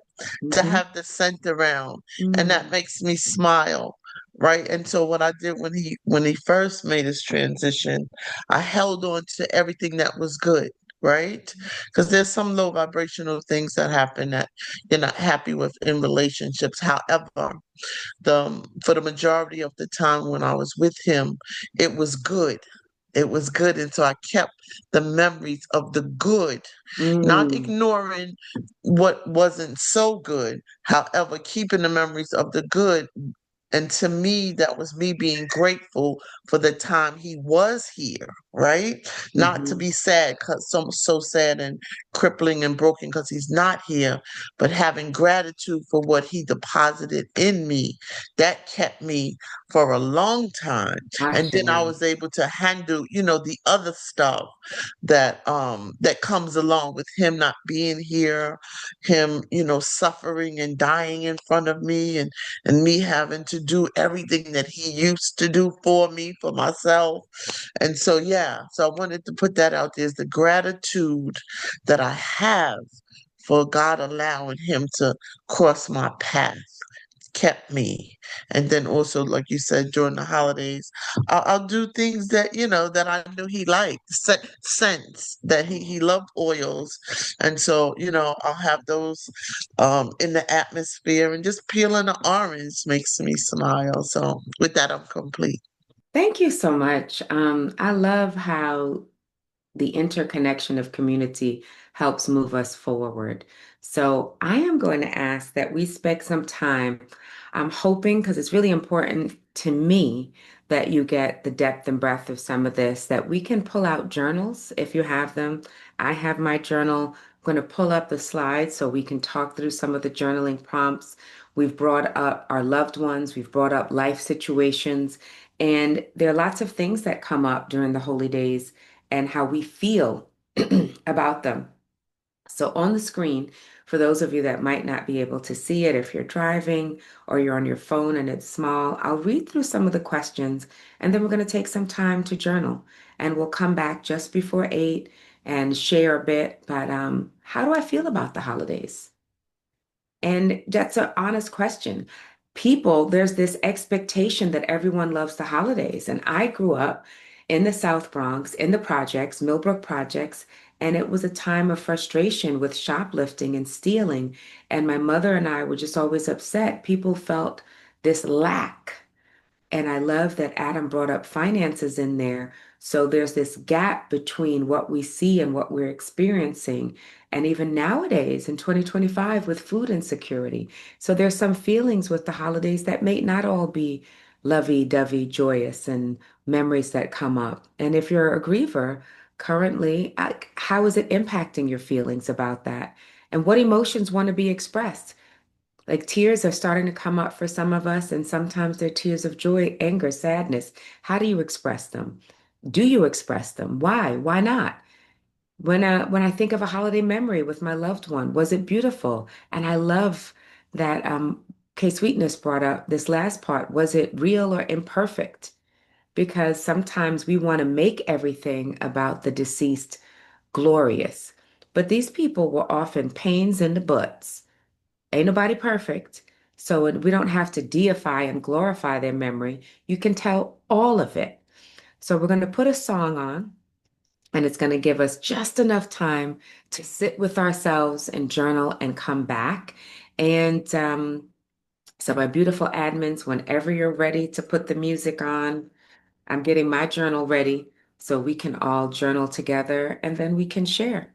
to Hmm. have the scent around, and that Mm, makes me smile, right? And so what I did when he first made his transition, I held on to everything that was good, right? Because there's some low vibrational things that happen that you're not happy with in relationships. However, for the majority of the time when I was with him, it was good. It was good. And so I kept the memories of the good, not mm, ignoring what wasn't so good. However, keeping the memories of the good, and to me, that was me being grateful for the time he was here, right? Not to hmm. be sad, cause so sad and crippling and broken because he's not here, but having gratitude for what he deposited in me. That kept me for a long time. And Ashe. then I was able to handle, the other stuff that comes along with him not being here, him, suffering and dying in front of me, and me having to do everything that he used to do for me, for myself. And so, yeah, so I wanted to put that out there is the gratitude that I have for God allowing him to cross my path, kept me. And then also, like you said, during the holidays, I'll do things that I knew he liked, scents that he loved oils. And so, I'll have those in the atmosphere, and just peeling an orange makes me smile. So with that, I'm complete. Thank you so much. I love how the interconnection of community helps move us forward. So I am going to ask that we spend some time. I'm hoping, because it's really important to me that you get the depth and breadth of some of this, that we can pull out journals if you have them. I have my journal. I'm going to pull up the slides so we can talk through some of the journaling prompts. We've brought up our loved ones, we've brought up life situations, and there are lots of things that come up during the holy days and how we feel about them. So, on the screen, for those of you that might not be able to see it, if you're driving or you're on your phone and it's small, I'll read through some of the questions and then we're going to take some time to journal. And we'll come back just before 8 and share a bit. But how do I feel about the holidays? And that's an honest question. There's this expectation that everyone loves the holidays. And I grew up in the South Bronx, in the projects, Millbrook projects, and it was a time of frustration with shoplifting and stealing. And my mother and I were just always upset. People felt this lack. And I love that Adam brought up finances in there. So there's this gap between what we see and what we're experiencing. And even nowadays in 2025 with food insecurity. So there's some feelings with the holidays that may not all be lovey-dovey, joyous, and memories that come up. And if you're a griever currently, how is it impacting your feelings about that? And what emotions want to be expressed? Like tears are starting to come up for some of us, and sometimes they're tears of joy, anger, sadness. How do you express them? Do you express them? Why? Why not? When I think of a holiday memory with my loved one, was it beautiful? And I love that K Sweetness brought up this last part. Was it real or imperfect? Because sometimes we want to make everything about the deceased glorious. But these people were often pains in the butts. Ain't nobody perfect. So we don't have to deify and glorify their memory. You can tell all of it. So we're going to put a song on, and it's going to give us just enough time to sit with ourselves and journal and come back. And so, my beautiful admins, whenever you're ready to put the music on, I'm getting my journal ready so we can all journal together and then we can share.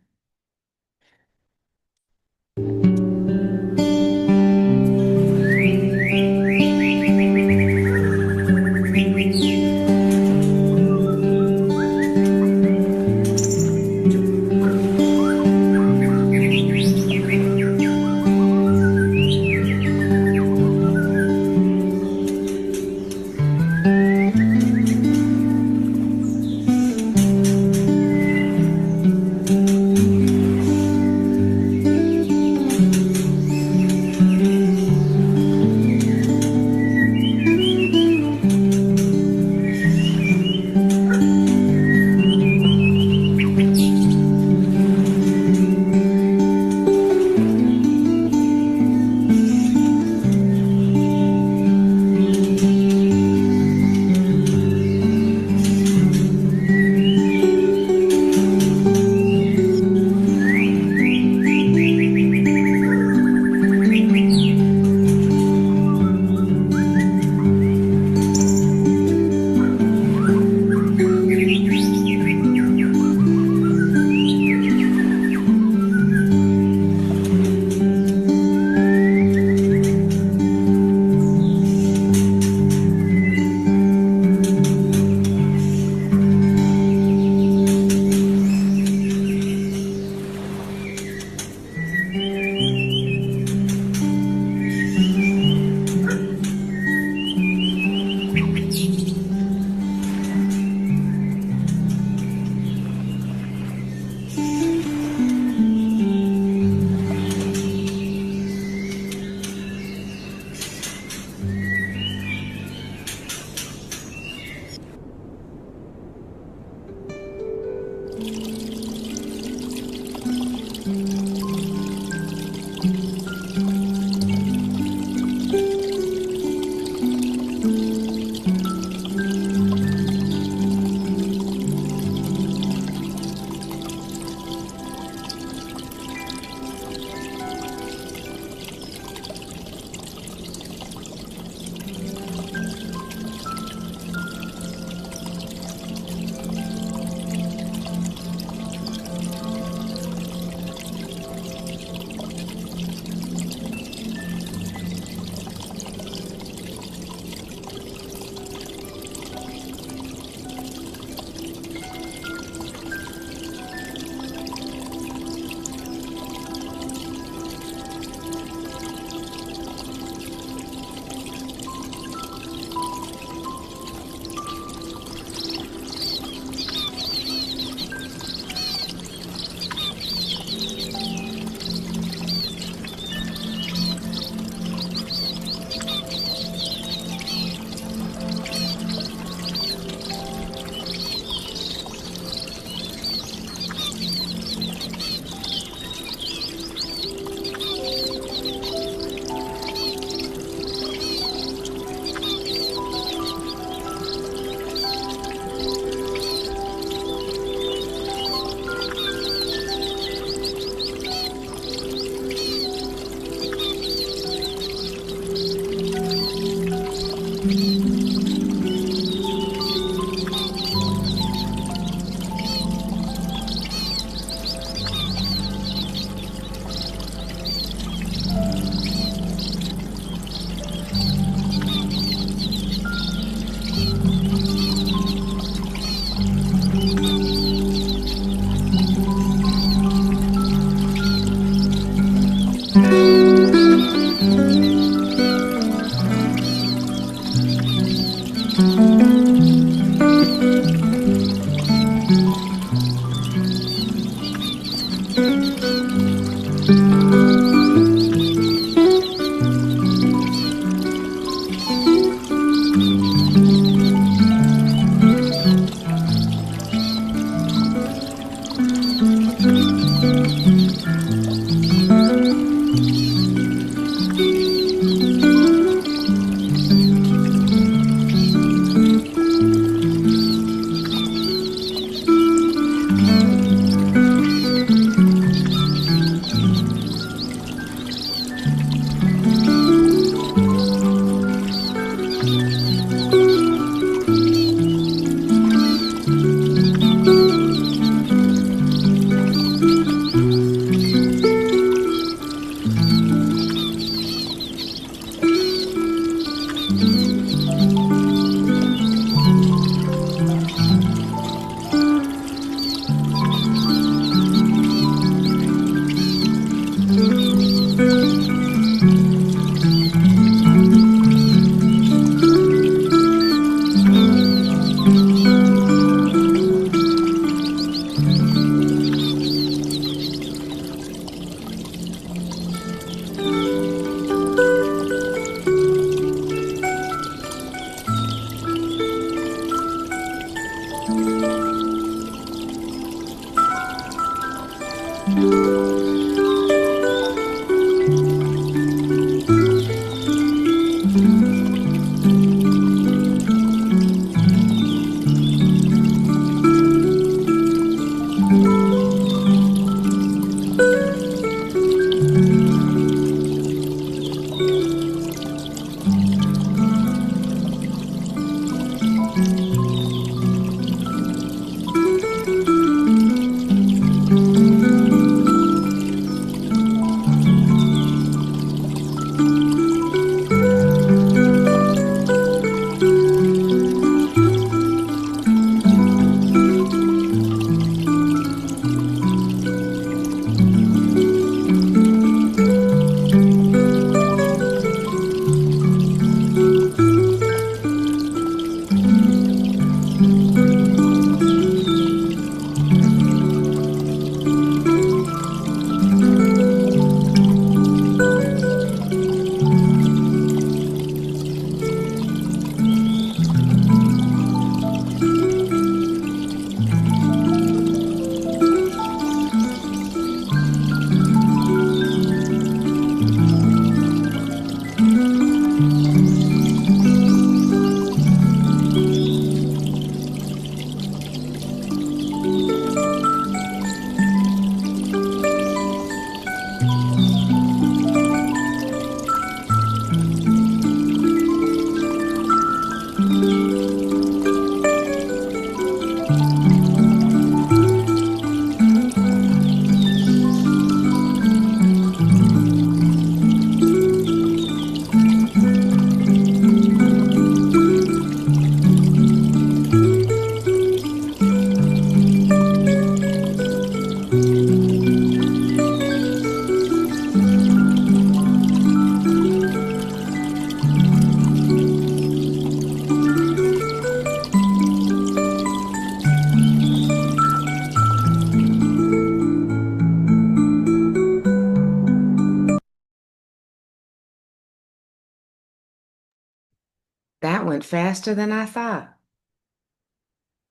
That went faster than I thought.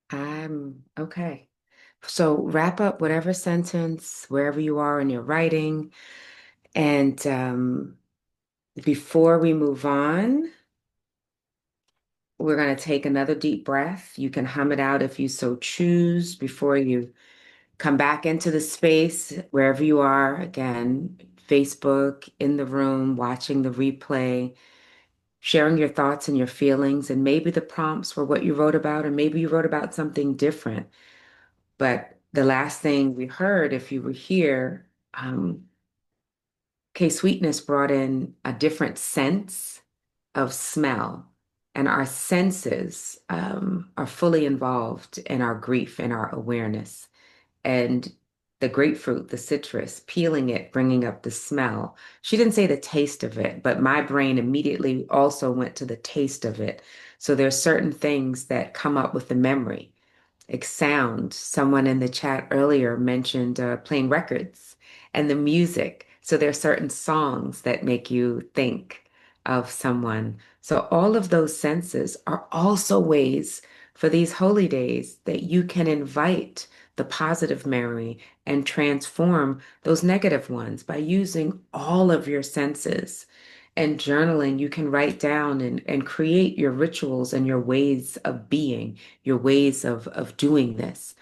I'm okay. So wrap up whatever sentence, wherever you are in your writing. And before we move on, we're going to take another deep breath. You can hum it out if you so choose before you come back into the space, wherever you are. Again, Facebook, in the room, watching the replay, sharing your thoughts and your feelings. And maybe the prompts were what you wrote about, or maybe you wrote about something different. But the last thing we heard, if you were here, K Sweetness brought in a different sense of smell. And our senses are fully involved in our grief and our awareness. And the grapefruit, the citrus, peeling it, bringing up the smell. She didn't say the taste of it, but my brain immediately also went to the taste of it. So there's certain things that come up with the memory. Like sound. Someone in the chat earlier mentioned playing records and the music. So there are certain songs that make you think of someone. So all of those senses are also ways for these holy days that you can invite the positive memory and transform those negative ones by using all of your senses. And journaling, you can write down and create your rituals and your ways of being, your ways of doing this.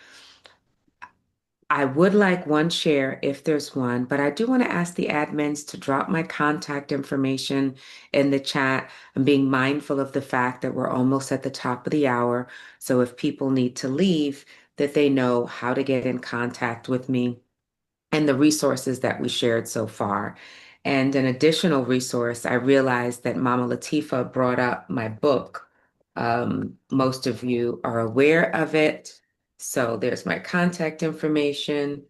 I would like one share if there's one, but I do want to ask the admins to drop my contact information in the chat. I'm being mindful of the fact that we're almost at the top of the hour. So if people need to leave, that they know how to get in contact with me and the resources that we shared so far. And an additional resource, I realized that Mama Latifa brought up my book. Most of you are aware of it. So there's my contact information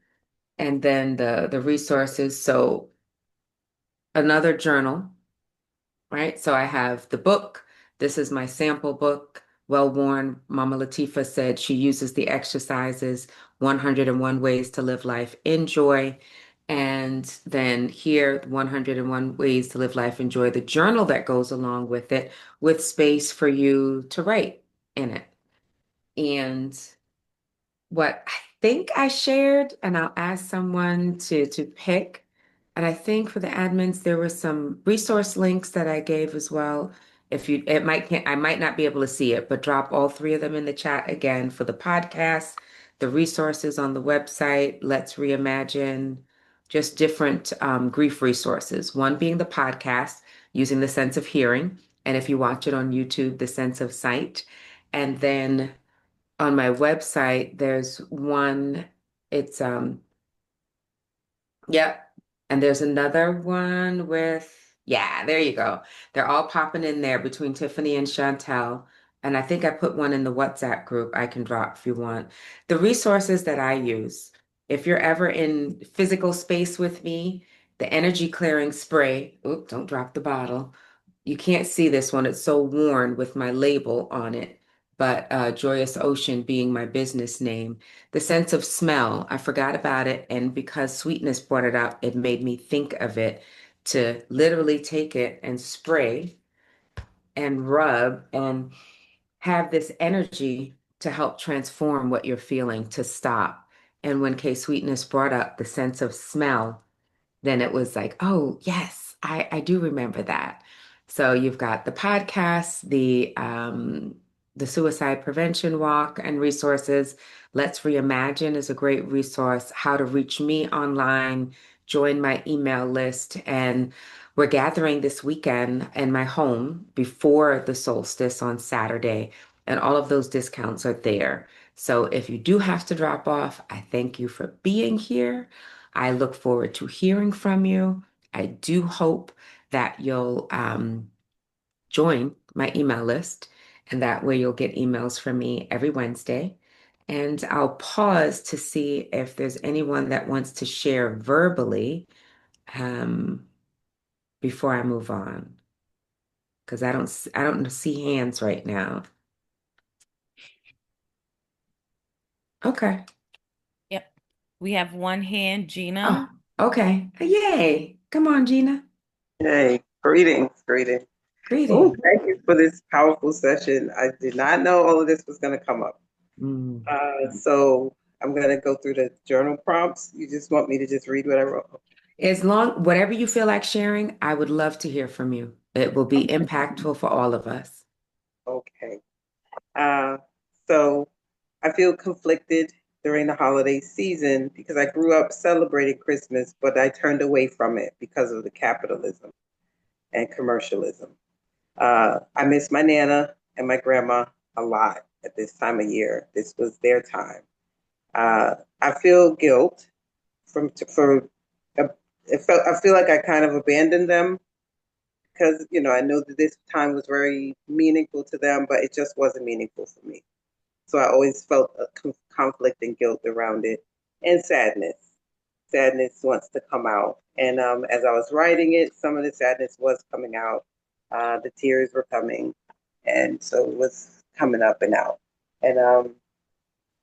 and then the resources. So another journal, right? So I have the book. This is my sample book. Well worn. Mama Latifa said she uses the exercises 101 ways to live life in joy. And then here, 101 ways to live life in joy, the journal that goes along with it, with space for you to write in it. And what I think I shared, and I'll ask someone to pick. And I think for the admins, there were some resource links that I gave as well. If you, it might, I might not be able to see it, but drop all three of them in the chat again for the podcast, the resources on the website, Let's Reimagine, just different grief resources. One being the podcast, using the sense of hearing. And if you watch it on YouTube, the sense of sight. And then on my website, there's one, it's yep. And there's another one with, yeah, there you go. They're all popping in there between Tiffany and Chantel. And I think I put one in the WhatsApp group I can drop if you want. The resources that I use, if you're ever in physical space with me, the energy clearing spray, oop, don't drop the bottle. You can't see this one, it's so worn with my label on it, but Joyous Ocean being my business name. The sense of smell, I forgot about it. And because Sweetness brought it up, it made me think of it to literally take it and spray and rub and have this energy to help transform what you're feeling to stop. And when K Sweetness brought up the sense of smell, then it was like, oh, yes, I do remember that. So you've got the podcast, the suicide prevention walk and resources. Let's Reimagine is a great resource. How to reach me online, join my email list. And we're gathering this weekend in my home before the solstice on Saturday. And all of those discounts are there. So if you do have to drop off, I thank you for being here. I look forward to hearing from you. I do hope that you'll join my email list, and that way you'll get emails from me every Wednesday. And I'll pause to see if there's anyone that wants to share verbally um, before I move on, because I don't see hands right now. Okay. Yep. We have one hand, Oh, Gina. okay. Yay. Come on, Gina. Hey, greetings, greetings. Oh, Greeting. thank you for this powerful session. I did not know all of this was going to come up. Mm. So I'm going to go through the journal prompts. You just want me to just read what I wrote? As long, whatever you feel like sharing, I would love to hear from you. It will be impactful for all of us. Okay. Uh, so I feel conflicted during the holiday season because I grew up celebrating Christmas, but I turned away from it because of the capitalism and commercialism. I miss my Nana and my grandma a lot at this time of year. This was their time. I feel guilt for I feel like I kind of abandoned them because I know that this time was very meaningful to them, but it just wasn't meaningful for me. So I always felt a conflict and guilt around it, and sadness. sadness wants to come out. And as I was writing it, some of the sadness was coming out. The tears were coming, and so it was coming up and out. And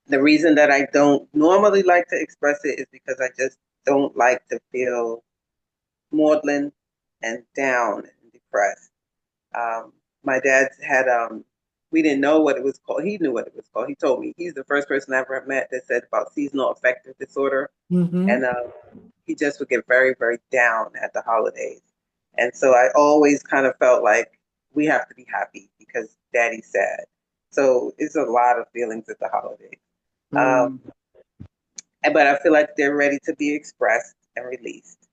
the reason that I don't normally like to express it is because I just don't like to feel maudlin and down and depressed. My dad had we didn't know what it was called. He knew what it was called. He told me he's the first person I ever met that said about seasonal affective disorder, and he just would get very, very down at the holidays. And so I always kind of felt like we have to be happy because Daddy's sad. So it's a lot of feelings at the holidays. Um, but I feel like they're ready to be expressed and released.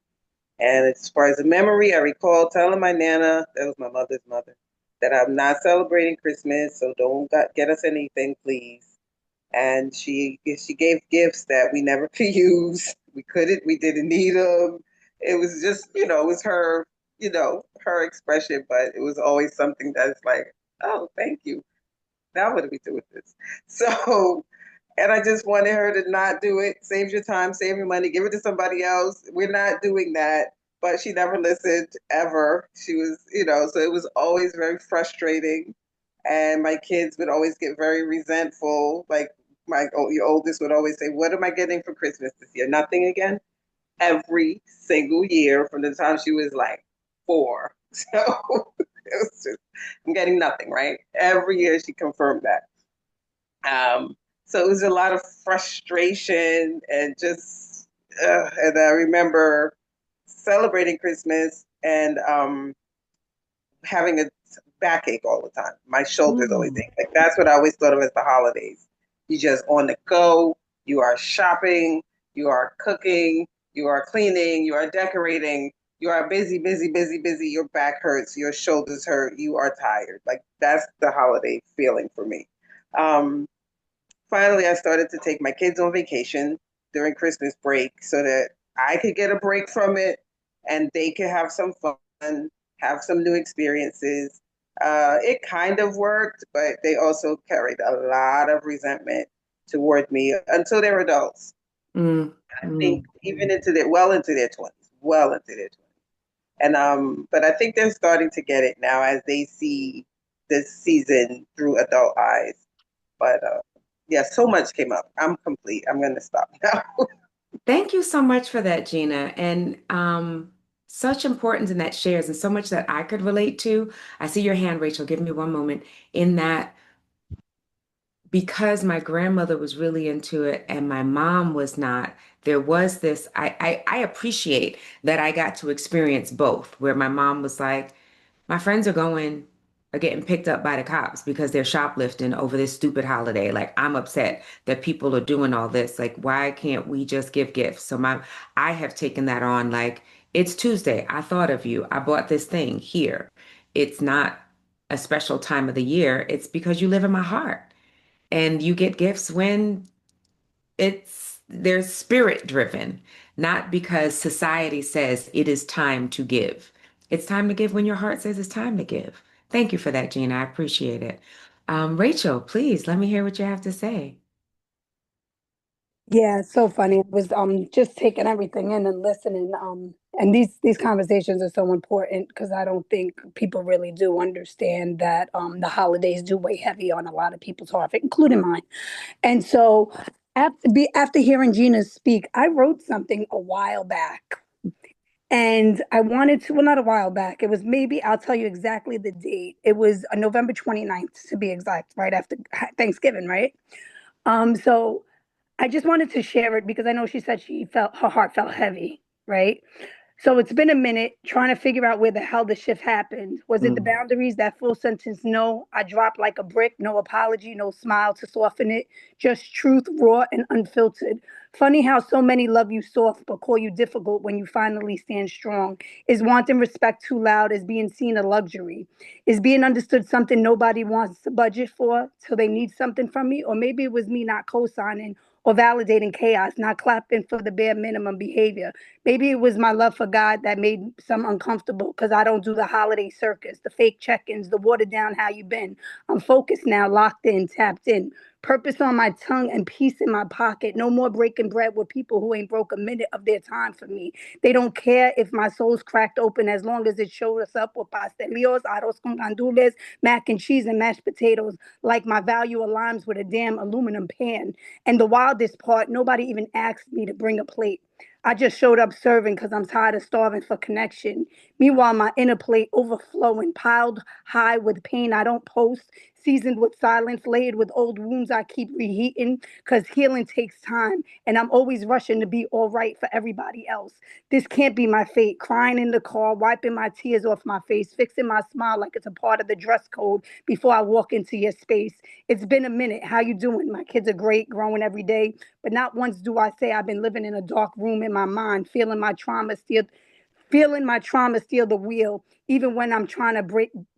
And as far as the memory, I recall telling my Nana, that was my mother's mother, that I'm not celebrating Christmas, so don't get us anything, please. And she gave gifts that we never could use. We didn't need them. It was just, it was her, her expression, but it was always something that's like, oh, thank you. Now what do we do with this? So, and I just wanted her to not do it. Save your time, save your money, give it to somebody else. We're not doing that. But she never listened ever. She was, so it was always very frustrating. And my kids would always get very resentful. Like your oldest would always say, "What am I getting for Christmas this year? Nothing again." Every single year from the time she was like 4. So it was just, I'm getting nothing, right? Every year she confirmed that. So it was a lot of frustration and just, and I remember celebrating Christmas and having a backache all the time. My shoulders always ache. Like that's what I always thought of as the holidays. You just on the go. You are shopping. You are cooking. You are cleaning. You are decorating. You are busy, busy, busy, busy. Your back hurts. Your shoulders hurt. You are tired. Like that's the holiday feeling for me. Finally, I started to take my kids on vacation during Christmas break so that I could get a break from it and they could have some fun, have some new experiences. It kind of worked, but they also carried a lot of resentment toward me until they're adults. I think even into their 20s, well into their 20s. And but I think they're starting to get it now as they see this season through adult eyes. But yeah, so much came up. I'm complete. I'm going to stop now. Thank you so much for that, Gina. And such importance in that shares and so much that I could relate to. I see your hand, Rachel. Give me one moment. In that, because my grandmother was really into it and my mom was not, there was this, I appreciate that I got to experience both, where my mom was like, my friends are getting picked up by the cops because they're shoplifting over this stupid holiday. Like, I'm upset that people are doing all this. Like, why can't we just give gifts? So I have taken that on like, it's Tuesday. I thought of you. I bought this thing here. It's not a special time of the year. It's because you live in my heart. And you get gifts when they're spirit driven, not because society says it is time to give. It's time to give when your heart says it's time to give. Thank you for that, Gina. I appreciate it. Rachel, please let me hear what you have to say. Yeah, it's so funny. I was just taking everything in and listening. And these conversations are so important because I don't think people really do understand that the holidays do weigh heavy on a lot of people's heart, including mine. And so after hearing Gina speak, I wrote something a while back. And I wanted to, well, not a while back. It was maybe, I'll tell you exactly the date. It was November 29th, to be exact, right after Thanksgiving, right? So I just wanted to share it because I know she said her heart felt heavy, right? So it's been a minute trying to figure out where the hell the shift happened. Was it the boundaries, that full sentence? No, I dropped like a brick, no apology, no smile to soften it, just truth, raw and unfiltered. Funny how so many love you soft but call you difficult when you finally stand strong. Is wanting respect too loud? Is being seen a luxury? Is being understood something nobody wants to budget for till they need something from me? Or maybe it was me not co-signing or validating chaos, not clapping for the bare minimum behavior. Maybe it was my love for God that made some uncomfortable because I don't do the holiday circus, the fake check-ins, the watered down how you been. I'm focused now, locked in, tapped in, purpose on my tongue, and peace in my pocket. No more breaking bread with people who ain't broke a minute of their time for me. They don't care if my soul's cracked open as long as it shows up with pastelillos, arroz con gandules, mac and cheese, and mashed potatoes. Like my value aligns with a damn aluminum pan. And the wildest part, nobody even asked me to bring a plate. I just showed up serving because I'm tired of starving for connection. Meanwhile, my inner plate overflowing, piled high with pain I don't post, seasoned with silence, laid with old wounds I keep reheating because healing takes time. And I'm always rushing to be all right for everybody else. This can't be my fate. Crying in the car, wiping my tears off my face, fixing my smile like it's a part of the dress code before I walk into your space. It's been a minute. How you doing? My kids are great, growing every day. But not once do I say I've been living in a dark room in my mind, feeling my trauma steal the wheel, even when I'm trying to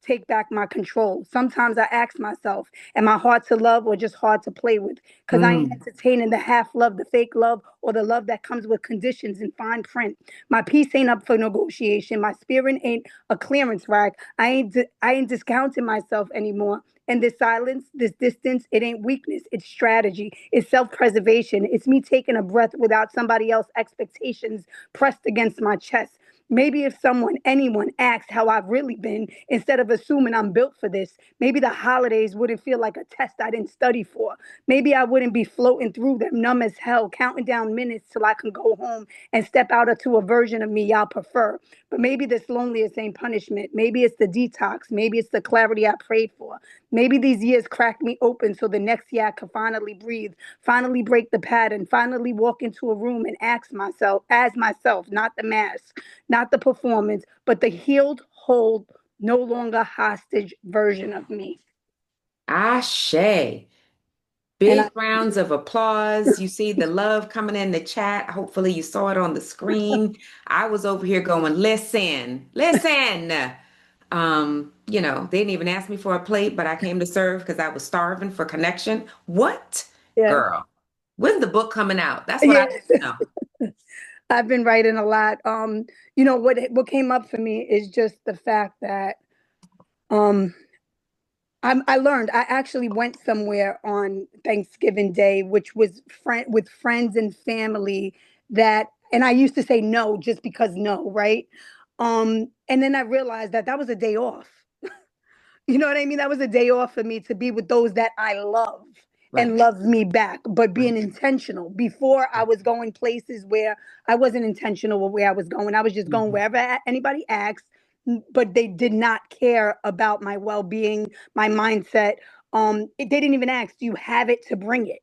take back my control. Sometimes I ask myself, am I hard to love or just hard to play with? Because I ain't Mm. entertaining the half love, the fake love, or the love that comes with conditions and fine print. My peace ain't up for negotiation. My spirit ain't a clearance rack. I ain't discounting myself anymore. And this silence, this distance, it ain't weakness. It's strategy. It's self-preservation. It's me taking a breath without somebody else's expectations pressed against my chest. Maybe if anyone asked how I've really been, instead of assuming I'm built for this, maybe the holidays wouldn't feel like a test I didn't study for. Maybe I wouldn't be floating through them numb as hell, counting down minutes till I can go home and step out into a version of me y'all prefer. But maybe this loneliness ain't punishment. Maybe it's the detox. Maybe it's the clarity I prayed for. Maybe these years cracked me open so the next year I could finally breathe, finally break the pattern, finally walk into a room and ask myself, as myself, not the mask, not the performance, but the healed, whole, no longer hostage version of me. Ashe. And Big rounds of applause. You see the love coming in the chat. Hopefully, you saw it on the screen. I was over here going, listen, listen. They didn't even ask me for a plate, but I came to serve because I was starving for connection. What? yes, Girl, when's the book coming out? That's what I yes, need to know. I've been writing a lot. What came up for me is just the fact that um, I learned. I actually went somewhere on Thanksgiving Day, which was with friends and family and I used to say no just because no, right? And then I realized that was a day off. You know what I mean? That was a day off for me to be with those that I love Right, and love me back, but right, being intentional. Before I was going places where I wasn't intentional with where I was going. I was just going mhm, wherever anybody asked, but they did not care about my well-being, my mindset. They didn't even ask, do you have it to bring it?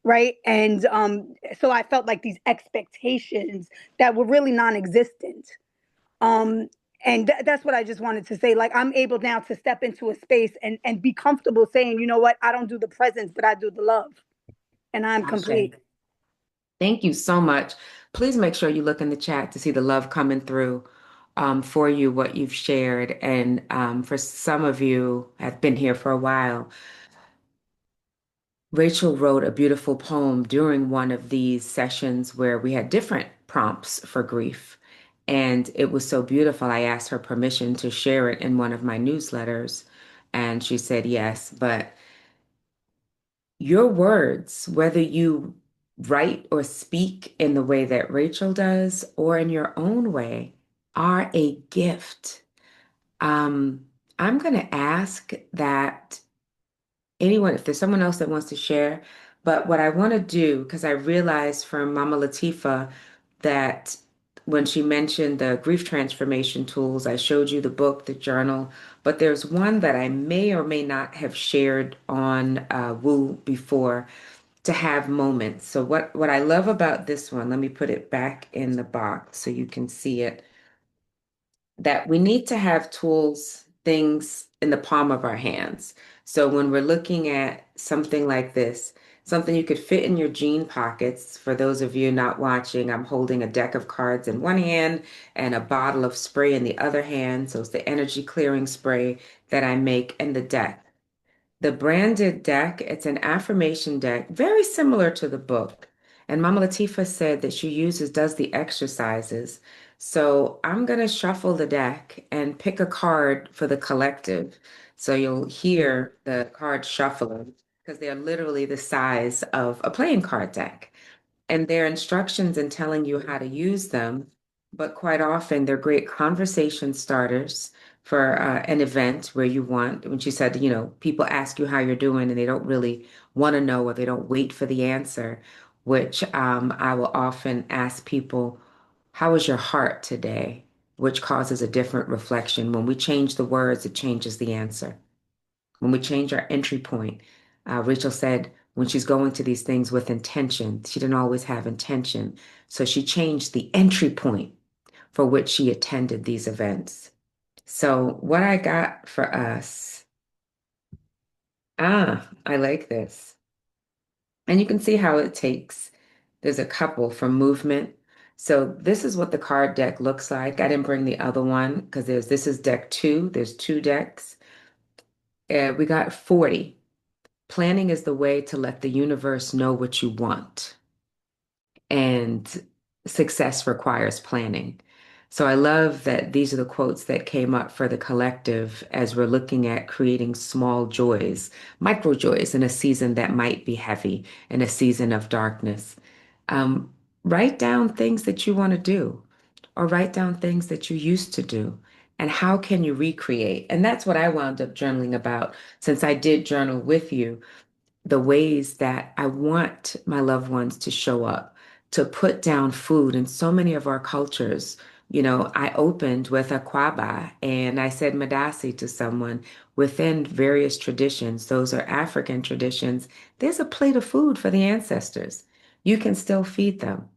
Right. And so I felt like these expectations that were really non-existent. Um, and that's what I just wanted to say. Like I'm able now to step into a space and be comfortable saying, you know what, I don't do the presents, but I do the love, and I'm Ashe. complete. Thank you so much. Please make sure you look in the chat to see the love coming through for you, what you've shared. And for some of you have been here for a while. Rachel wrote a beautiful poem during one of these sessions where we had different prompts for grief. And it was so beautiful. I asked her permission to share it in one of my newsletters, and she said yes. But your words, whether you write or speak in the way that Rachel does or in your own way, are a gift. Um, I'm going to ask that anyone, if there's someone else that wants to share, but what I want to do, because I realized from Mama Latifa that when she mentioned the grief transformation tools, I showed you the book, the journal, but there's one that I may or may not have shared on Woo before to have moments. So what I love about this one, let me put it back in the box so you can see it, that we need to have tools, things in the palm of our hands. So when we're looking at something like this, something you could fit in your jean pockets. For those of you not watching, I'm holding a deck of cards in one hand and a bottle of spray in the other hand. So it's the energy clearing spray that I make in the deck. The branded deck, it's an affirmation deck, very similar to the book. And Mama Latifa said that does the exercises. So I'm going to shuffle the deck and pick a card for the collective. So you'll hear the card shuffling. because they're literally the size of a playing card deck. And they're instructions in telling you how to use them, but quite often they're great conversation starters for an event where you want, when she said, people ask you how you're doing and they don't really want to know or they don't wait for the answer, which I will often ask people, how is your heart today? Which causes a different reflection. When we change the words, it changes the answer. When we change our entry point, Rachel said when she's going to these things with intention, she didn't always have intention. So she changed the entry point for which she attended these events. So, what I got for us, I like this. And you can see how it takes, there's a couple from movement. So, this is what the card deck looks like. I didn't bring the other one because this is deck two, there's two decks. We got 40. Planning is the way to let the universe know what you want. And success requires planning. So I love that these are the quotes that came up for the collective as we're looking at creating small joys, micro joys in a season that might be heavy, in a season of darkness. Um, Write down things that you want to do, or write down things that you used to do. And how can you recreate? And that's what I wound up journaling about since I did journal with you, the ways that I want my loved ones to show up, to put down food in so many of our cultures. I opened with a kwaba and I said madasi to someone within various traditions. Those are African traditions. There's a plate of food for the ancestors. You can still feed them.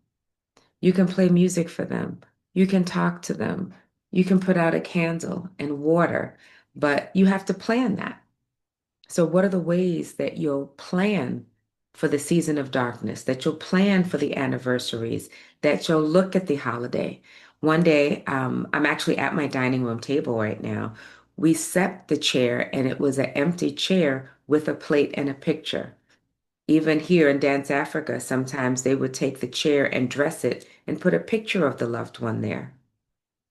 You can play music for them. You can talk to them. You can put out a candle and water, but you have to plan that. So, what are the ways that you'll plan for the season of darkness, that you'll plan for the anniversaries, that you'll look at the holiday? One day, I'm actually at my dining room table right now. We set the chair, and it was an empty chair with a plate and a picture. Even here in Dance Africa, sometimes they would take the chair and dress it and put a picture of the loved one there.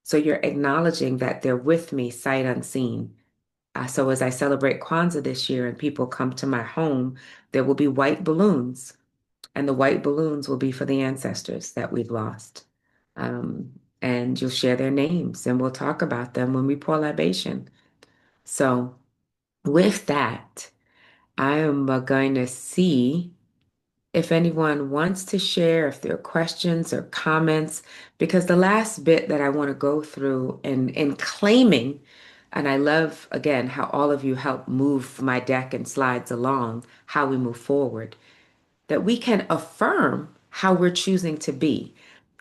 So you're acknowledging that they're with me, sight unseen. So as I celebrate Kwanzaa this year and people come to my home, there will be white balloons, and the white balloons will be for the ancestors that we've lost. And you'll share their names, and we'll talk about them when we pour libation. So with that, I am going to see if anyone wants to share, if there are questions or comments, because the last bit that I want to go through in claiming, and I love again how all of you help move my deck and slides along, how we move forward, that we can affirm how we're choosing to be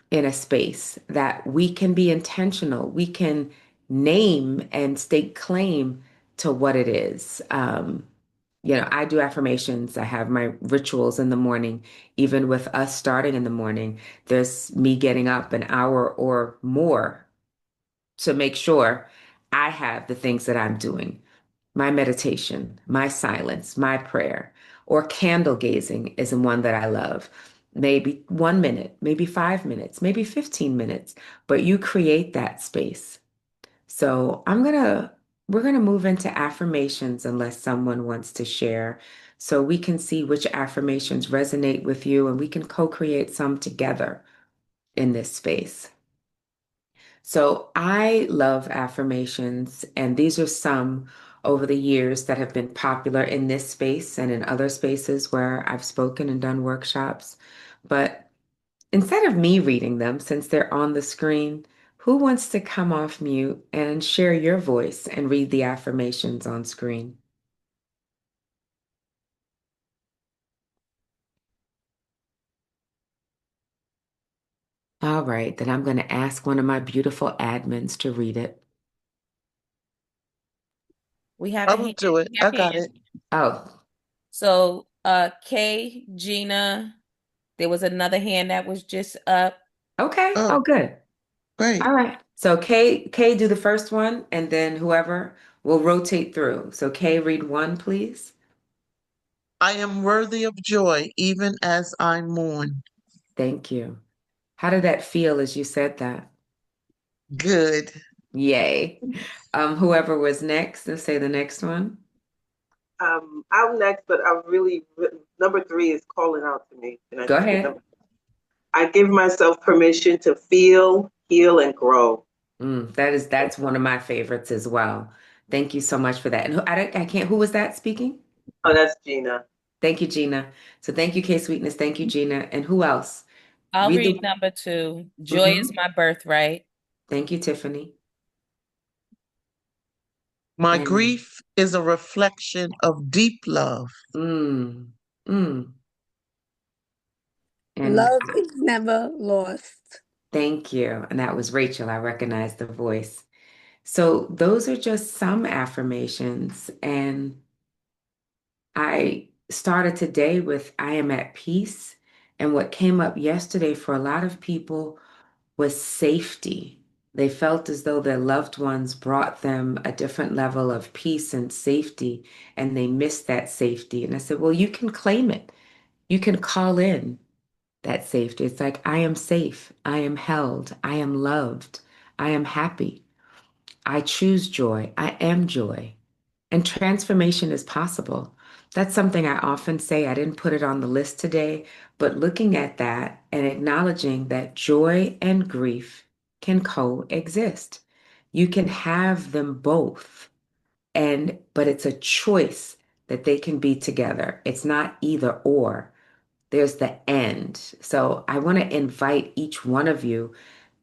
in a space, that we can be intentional, we can name and stake claim to what it is. I do affirmations. I have my rituals in the morning. Even with us starting in the morning, there's me getting up an hour or more to make sure I have the things that I'm doing. My meditation, my silence, my prayer, or candle gazing is one that I love. Maybe 1 minute, maybe 5 minutes, maybe 15 minutes, but you create that space. So we're gonna move into affirmations unless someone wants to share, so we can see which affirmations resonate with you and we can co-create some together in this space. So I love affirmations, and these are some over the years that have been popular in this space and in other spaces where I've spoken and done workshops. But instead of me reading them, since they're on the screen, who wants to come off mute and share your voice and read the affirmations on screen? All right, then I'm going to ask one of my beautiful admins to read it. We have I a will hand. do it. We have I got hands. it. Oh, So, Kay, Gina, there was another hand that was just up. okay. Oh, Oh, good. great. All right. So Kay, do the first one, and then whoever will rotate through. So Kay, read one, please. I am worthy of joy even as I mourn. Thank you. How did that feel as you said that? Good. Yay. Whoever was next, let's say the next one. I'm next, but number three is calling out to me. And I Go just did ahead. number. I give myself permission to feel, heal, and grow. That's one of my favorites as well. Thank you so much for that. And I can't, who was that speaking? Oh, that's Gina. Thank you, Gina. So thank you, K Sweetness. Thank you, Gina. And who else? I'll Read read the. number two. Joy is Mhm. my birthright. Thank you, Tiffany. My And grief is a reflection of deep love. mm, mm, and Love is never lost. thank you. And that was Rachel. I recognize the voice. So those are just some affirmations. And I started today with I am at peace. And what came up yesterday for a lot of people was safety. They felt as though their loved ones brought them a different level of peace and safety, and they missed that safety. And I said, well, you can claim it. You can call in that safety. It's like, I am safe. I am held. I am loved. I am happy. I choose joy. I am joy. And transformation is possible. That's something I often say. I didn't put it on the list today, but looking at that and acknowledging that joy and grief can coexist. You can have them both, but it's a choice that they can be together. It's not either or. There's the end. So I want to invite each one of you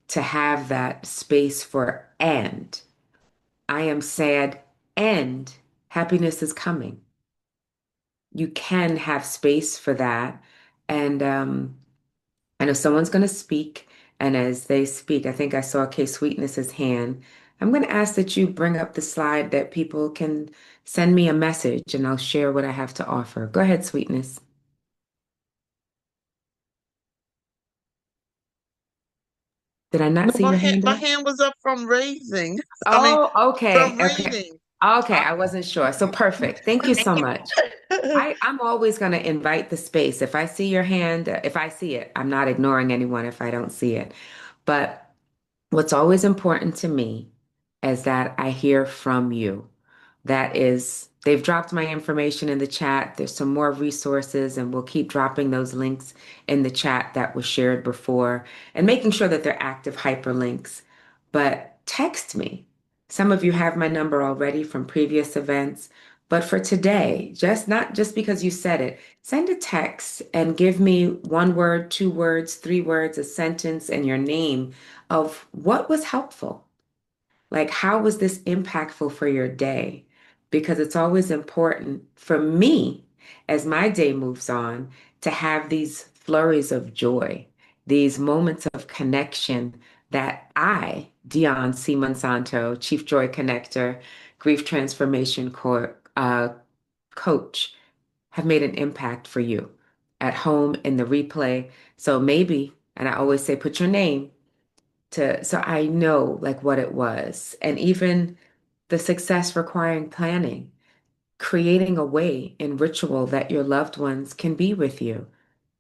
to have that space for and. I am sad and happiness is coming. You can have space for that. And I know someone's going to speak. And as they speak, I think I saw K Sweetness's hand. I'm going to ask that you bring up the slide that people can send me a message and I'll share what I have to offer. Go ahead, Sweetness. Did I not No, see your hand my up? hand was up from raising. I mean, Oh, okay. from Okay. reading. Okay. I- I wasn't sure. So perfect. Thank you so much. I'm always going to invite the space. If I see your hand, if I see it, I'm not ignoring anyone if I don't see it. But what's always important to me is that I hear from you. That is, they've dropped my information in the chat. There's some more resources, and we'll keep dropping those links in the chat that was shared before and making sure that they're active hyperlinks. But text me. Some of you have my number already from previous events. But for today, just not just because you said it, send a text and give me one word, two words, three words, a sentence, and your name of what was helpful. Like, how was this impactful for your day? Because it's always important for me as my day moves on to have these flurries of joy, these moments of connection that I, Dionne C. Monsanto, Chief Joy Connector, Grief Transformation Coach, have made an impact for you at home in the replay. So maybe, and I always say, put your name so I know like what it was. And even the success requiring planning, creating a way in ritual that your loved ones can be with you.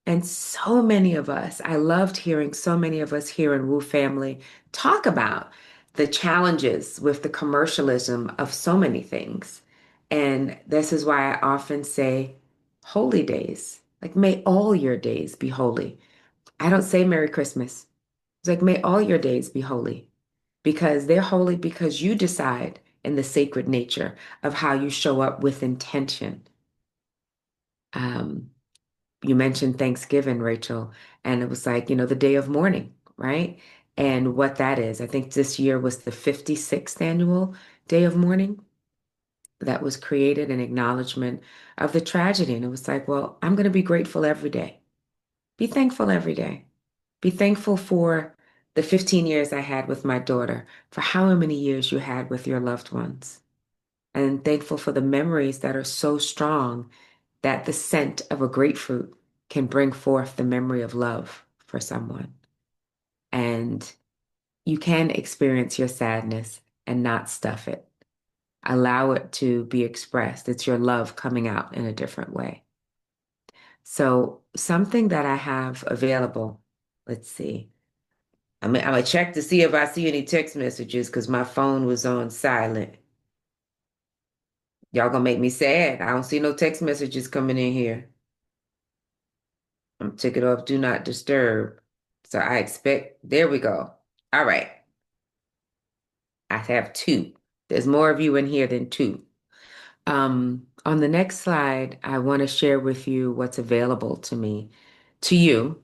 And so many of us, I loved hearing so many of us here in Woo Family talk about the challenges with the commercialism of so many things. And this is why I often say holy days. Like, may all your days be holy. I don't say Merry Christmas. It's like, may all your days be holy because they're holy because you decide in the sacred nature of how you show up with intention. Um, you mentioned Thanksgiving, Rachel, and it was like, the day of mourning, right? And what that is. I think this year was the 56th annual day of mourning that was created in acknowledgement of the tragedy. And it was like, well, I'm going to be grateful every day. Be thankful every day. Be thankful for the 15 years I had with my daughter, for how many years you had with your loved ones, and thankful for the memories that are so strong that the scent of a grapefruit can bring forth the memory of love for someone. And you can experience your sadness and not stuff it. Allow it to be expressed. It's your love coming out in a different way. So, something that I have available, let's see. I'm gonna check to see if I see any text messages because my phone was on silent. Y'all gonna make me sad. I don't see no text messages coming in here. I'm took it off do not disturb. So I expect, there we go. All right. I have two. There's more of you in here than two. On the next slide, I want to share with you what's available to you.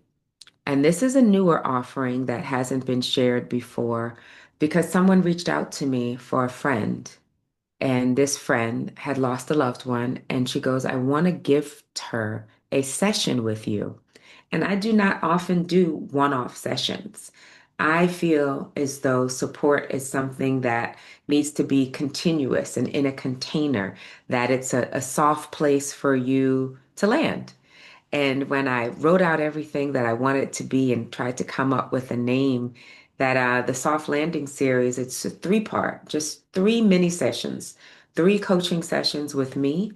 And this is a newer offering that hasn't been shared before because someone reached out to me for a friend. And this friend had lost a loved one. And she goes, I want to gift her a session with you. And I do not often do one-off sessions. I feel as though support is something that needs to be continuous and in a container, that it's a soft place for you to land. And when I wrote out everything that I wanted it to be and tried to come up with a name, that the Soft Landing series, it's a three-part, just three mini sessions, three coaching sessions with me.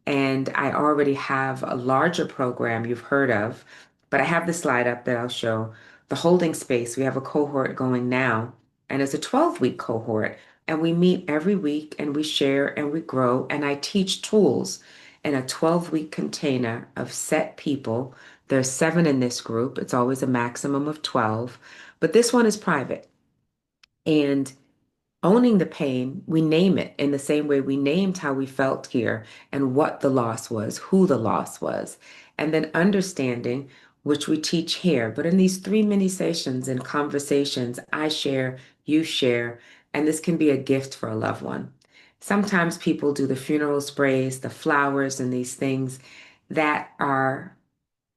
And I already have a larger program you've heard of, but I have the slide up that I'll show. The holding space, we have a cohort going now, and it's a 12-week cohort. And we meet every week and we share and we grow. And I teach tools in a 12-week container of set people. There's seven in this group. It's always a maximum of 12, but this one is private. And owning the pain, we name it in the same way we named how we felt here and what the loss was, who the loss was, and then understanding, which we teach here. But in these three mini sessions and conversations, I share, you share, and this can be a gift for a loved one. Sometimes people do the funeral sprays, the flowers, and these things that are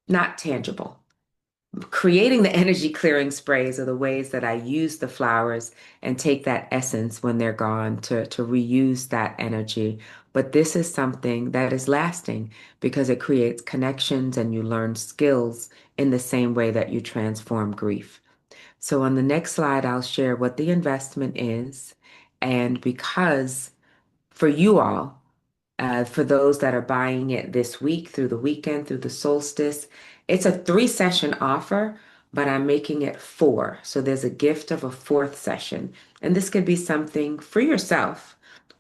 not tangible. Creating the energy clearing sprays are the ways that I use the flowers and take that essence when they're gone to reuse that energy. But this is something that is lasting because it creates connections and you learn skills in the same way that you transform grief. So on the next slide, I'll share what the investment is. And because for you all, for those that are buying it this week, through the weekend, through the solstice. It's a three-session offer, but I'm making it four. So there's a gift of a fourth session. And this could be something for yourself,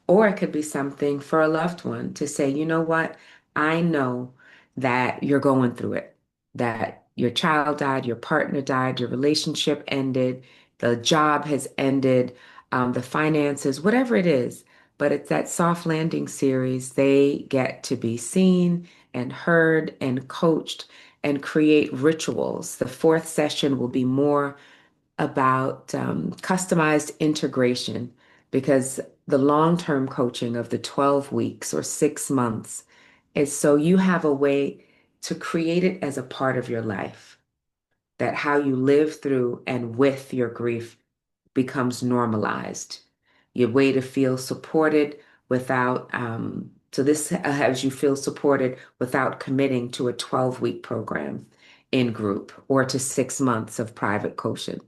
or it could be something for a loved one to say, you know what? I know that you're going through it, that your child died, your partner died, your relationship ended, the job has ended, the finances, whatever it is. But it's that soft landing series. They get to be seen and heard and coached and create rituals. The fourth session will be more about customized integration because the long-term coaching of the 12 weeks or 6 months is so you have a way to create it as a part of your life, that how you live through and with your grief becomes normalized. Your way to feel supported without, so this helps you feel supported without committing to a 12-week program in group or to 6 months of private coaching,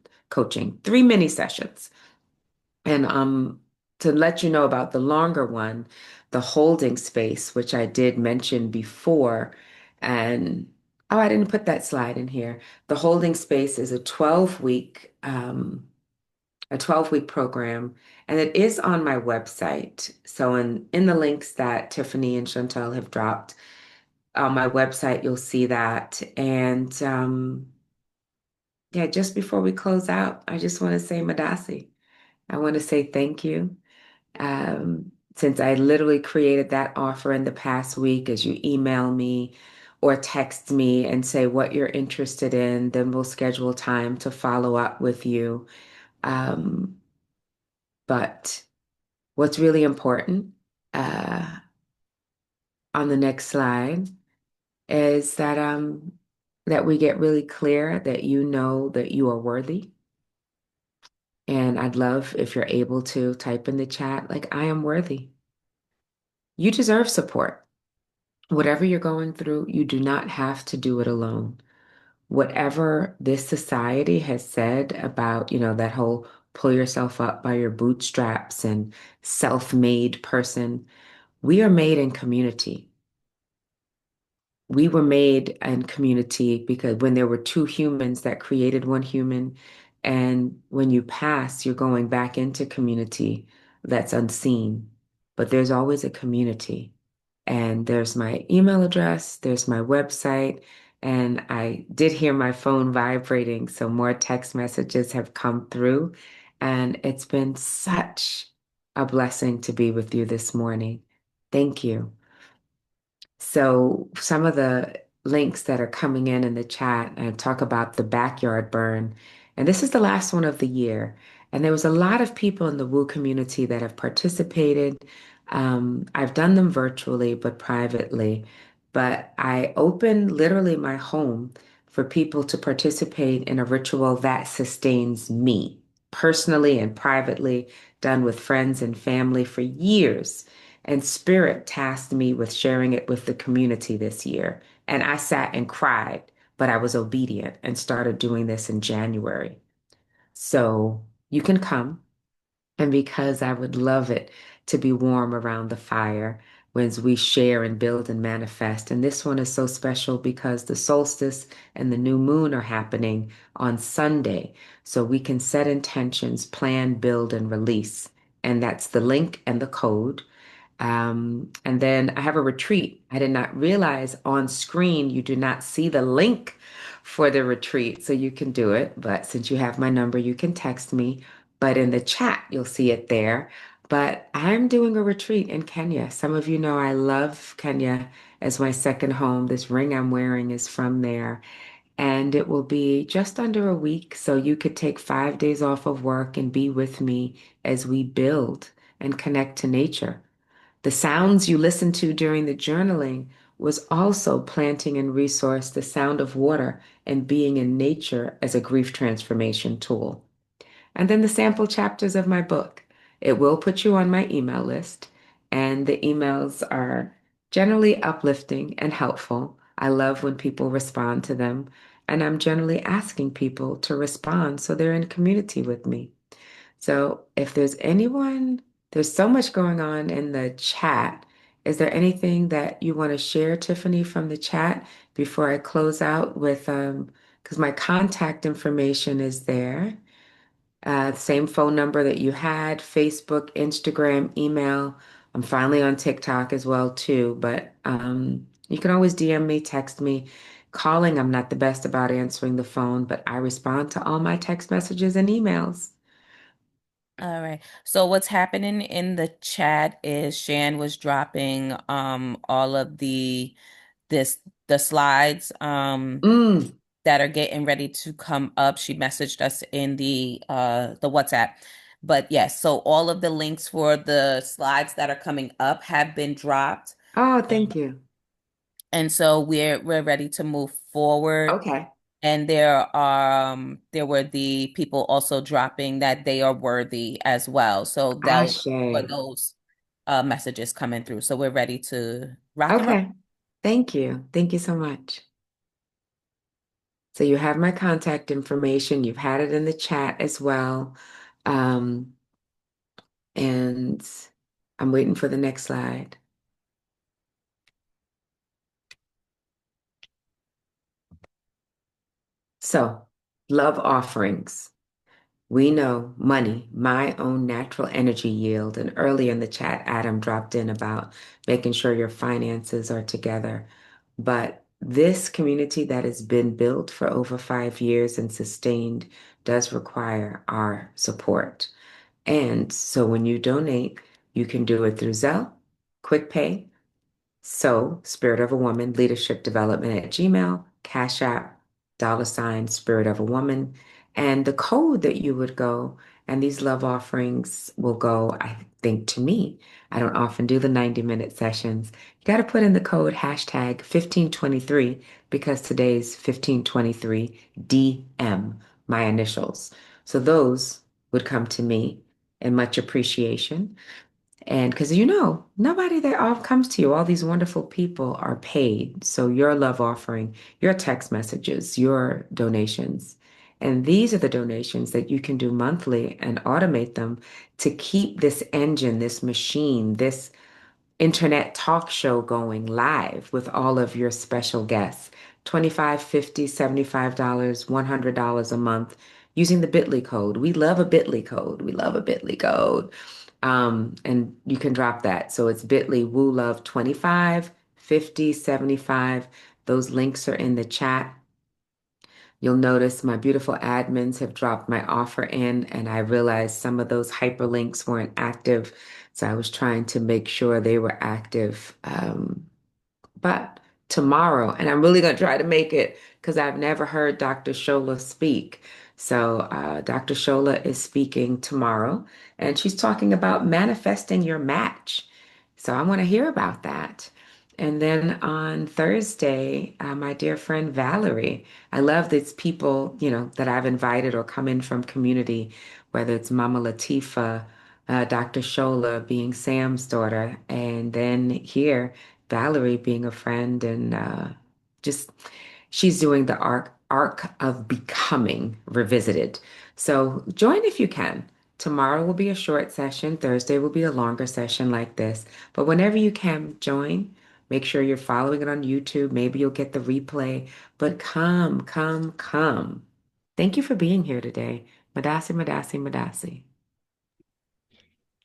three mini sessions. And to let you know about the longer one, the holding space, which I did mention before, and oh, I didn't put that slide in here. The holding space is a 12-week program, and it is on my website. So in the links that Tiffany and Chantel have dropped on my website, you'll see that. And yeah, just before we close out, I just want to say Madasi. I want to say thank you. Since I literally created that offer in the past week, as you email me or text me and say what you're interested in, then we'll schedule time to follow up with you. But what's really important uh, on the next slide is that we get really clear that you know that you are worthy. And I'd love if you're able to type in the chat, like, I am worthy. You deserve support. Whatever you're going through, you do not have to do it alone. Whatever this society has said about, that whole pull yourself up by your bootstraps and self-made person, we are made in community. We were made in community because when there were two humans that created one human, and when you pass, you're going back into community that's unseen. but there's always a community. And there's my email address, there's my website, and I did hear my phone vibrating, so more text messages have come through. And it's been such a blessing to be with you this morning. Thank you. So, some of the links that are coming in the chat talk about the backyard burn. And this is the last one of the year. And there was a lot of people in the Woo community that have participated. I've done them virtually, but privately. But I opened literally my home for people to participate in a ritual that sustains me personally and privately, done with friends and family for years. And Spirit tasked me with sharing it with the community this year. And I sat and cried, but I was obedient and started doing this in January. So you can come. And because I would love it to be warm around the fire as we share and build and manifest. And this one is so special because the solstice and the new moon are happening on Sunday. So we can set intentions, plan, build, and release. And that's the link and the code. And then I have a retreat. I did not realize on screen you do not see the link for the retreat, so you can do it. But since you have my number, you can text me. But in the chat, you'll see it there. But I'm doing a retreat in Kenya. Some of you know I love Kenya as my second home. This ring I'm wearing is from there. And it will be just under a week. So you could take 5 days off of work and be with me as we build and connect to nature. The sounds you listened to during the journaling was also planting and resource the sound of water and being in nature as a grief transformation tool. And then the sample chapters of my book. It will put you on my email list, and the emails are generally uplifting and helpful. I love when people respond to them, and I'm generally asking people to respond so they're in community with me. So if there's anyone, there's so much going on in the chat. Is there anything that you want to share, Tiffany, from the chat before I close out with, because my contact information is there. Same phone number that you had, Facebook, Instagram, email. I'm finally on TikTok as well too, but you can always DM me, text me. Calling, I'm not the best about answering the phone, but I respond to all my text messages and emails. All right. So what's happening in the chat is Shan was dropping all of this the slides Mm. that are getting ready to come up. She messaged us in the WhatsApp. But yes, so all of the links for the slides that are coming up have been dropped. Oh, Um, thank you. and so we're ready to move forward. Okay. And there were the people also dropping that they are worthy as well. So they'll for Ashe. those messages coming through. So we're ready to rock and roll. Okay. Thank you. Thank you so much. So you have my contact information. You've had it in the chat as well. Um, and I'm waiting for the next slide. So, love offerings. We know money, my own natural energy yield. And earlier in the chat, Adam dropped in about making sure your finances are together. But this community that has been built for over 5 years and sustained does require our support. And so when you donate, you can do it through Zelle, QuickPay, so, Spirit of a Woman, Leadership Development at Gmail, Cash App, $ Spirit of a Woman. And the code that you would go, and these love offerings will go, I think, to me. I don't often do the 90-minute sessions. You got to put in the code hashtag 1523 because today's 1523 DM, my initials. So those would come to me in much appreciation. And because nobody that all comes to you, all these wonderful people are paid. So your love offering, your text messages, your donations. And these are the donations that you can do monthly and automate them to keep this engine, this machine, this internet talk show going live with all of your special guests. 25, 50, $75, $100 a month using the Bitly code. We love a Bitly code. We love a Bitly code. And you can drop that. So it's bit.ly Woo Love 25, 50, 75. Those links are in the chat. You'll notice my beautiful admins have dropped my offer in, and I realized some of those hyperlinks weren't active. So I was trying to make sure they were active. But tomorrow, and I'm really going to try to make it because I've never heard Dr. Shola speak. So Dr. Shola is speaking tomorrow, and she's talking about manifesting your match. So I want to hear about that. And then on Thursday, my dear friend Valerie, I love these people, that I've invited or come in from community, whether it's Mama Latifa, Dr. Shola being Sam's daughter, and then here, Valerie being a friend and just she's doing the arc of becoming revisited. So join if you can. Tomorrow will be a short session. Thursday will be a longer session like this. But whenever you can join, make sure you're following it on YouTube. Maybe you'll get the replay. But come, come, come. Thank you for being here today. Madasi, Madasi, Madasi.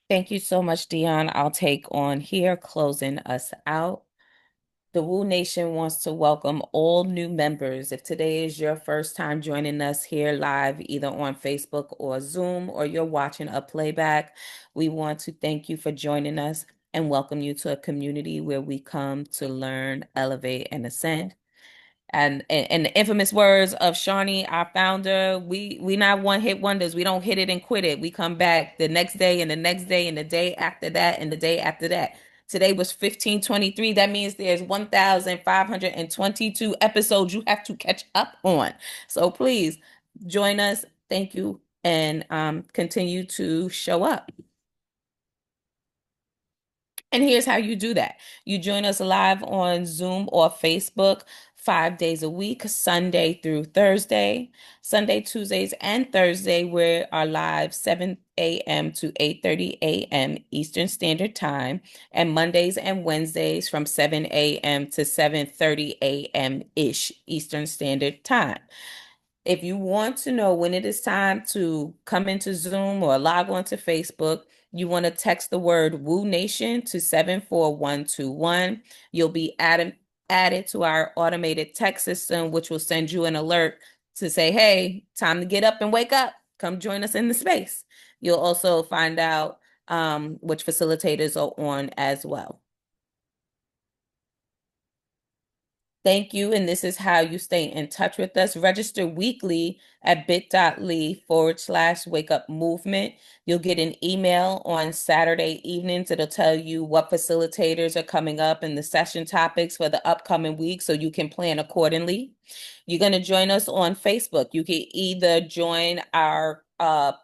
Thank you so much, Dionne. I'll take on here, closing us out. The Woo Nation wants to welcome all new members. If today is your first time joining us here live, either on Facebook or Zoom, or you're watching a playback, we want to thank you for joining us and welcome you to a community where we come to learn, elevate, and ascend. And in the infamous words of Shawnee, our founder, we not one hit wonders. We don't hit it and quit it. We come back the next day and the next day and the day after that and the day after that. Today was 1523. That means there's 1,522 episodes you have to catch up on. So please join us. Thank you, and continue to show up. And here's how you do that. You join us live on Zoom or Facebook 5 days a week, Sunday through Thursday. Sunday, Tuesdays, and Thursday, we are live 7 a.m. to 8:30 a.m. Eastern Standard Time. And Mondays and Wednesdays from 7 a.m. to 7:30 a.m.-ish Eastern Standard Time. If you want to know when it is time to come into Zoom or log on to Facebook, you want to text the word Woo Nation to 74121. You'll be added to our automated text system, which will send you an alert to say, hey, time to get up and wake up. Come join us in the space. You'll also find out which facilitators are on as well. Thank you. And this is how you stay in touch with us. Register weekly at bit.ly/wake up movement. You'll get an email on Saturday evenings. It'll tell you what facilitators are coming up and the session topics for the upcoming week so you can plan accordingly. You're going to join us on Facebook. You can either join our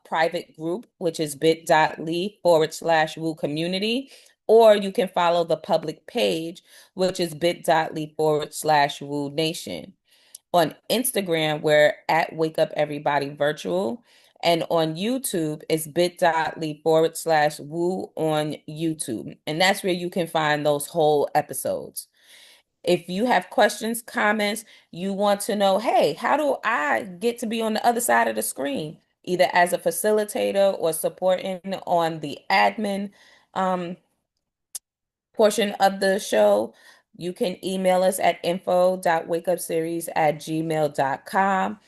private group, which is bit.ly/woo community, or you can follow the public page, which is bit.ly/Woo Nation. On Instagram, we're at Wake Up Everybody Virtual. And on YouTube, it's bit.ly/Woo on YouTube. And that's where you can find those whole episodes. If you have questions, comments, you want to know, hey, how do I get to be on the other side of the screen, either as a facilitator or supporting on the admin portion of the show, you can email us at info.wakeupseries@gmail.com.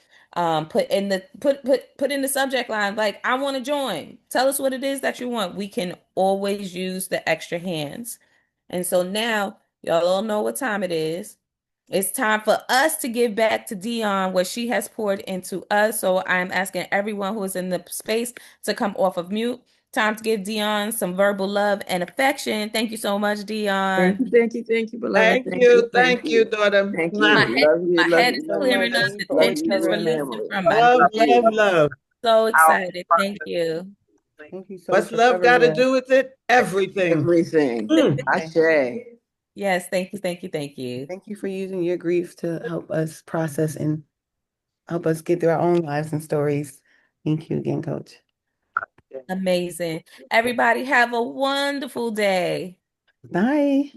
Put in the subject line like I want to join. Tell us what it is that you want. We can always use the extra hands. And so now y'all all know what time it is. It's time for us to give back to Dionne what she has poured into us. So I'm asking everyone who is in the space to come off of mute. Time to give Dionne some verbal love and affection. Thank you so much, Dionne. Thank you, beloved. Thank you, daughter. Thank Mwah. you. My head, my Love head you, is love you, clearing love up. you, The love tension you, is your releasing family. from my Love, neck. love, love. So excited. Thank you. Thank you so What's much for love got to covering us. do with it? Everything. Everything. Mm. Ashe. Yes, thank you, thank you, thank you. Thank you for using your grief to help us process and help us get through our own lives and stories. Thank you again, Coach. Amazing. Everybody have a wonderful day. Bye.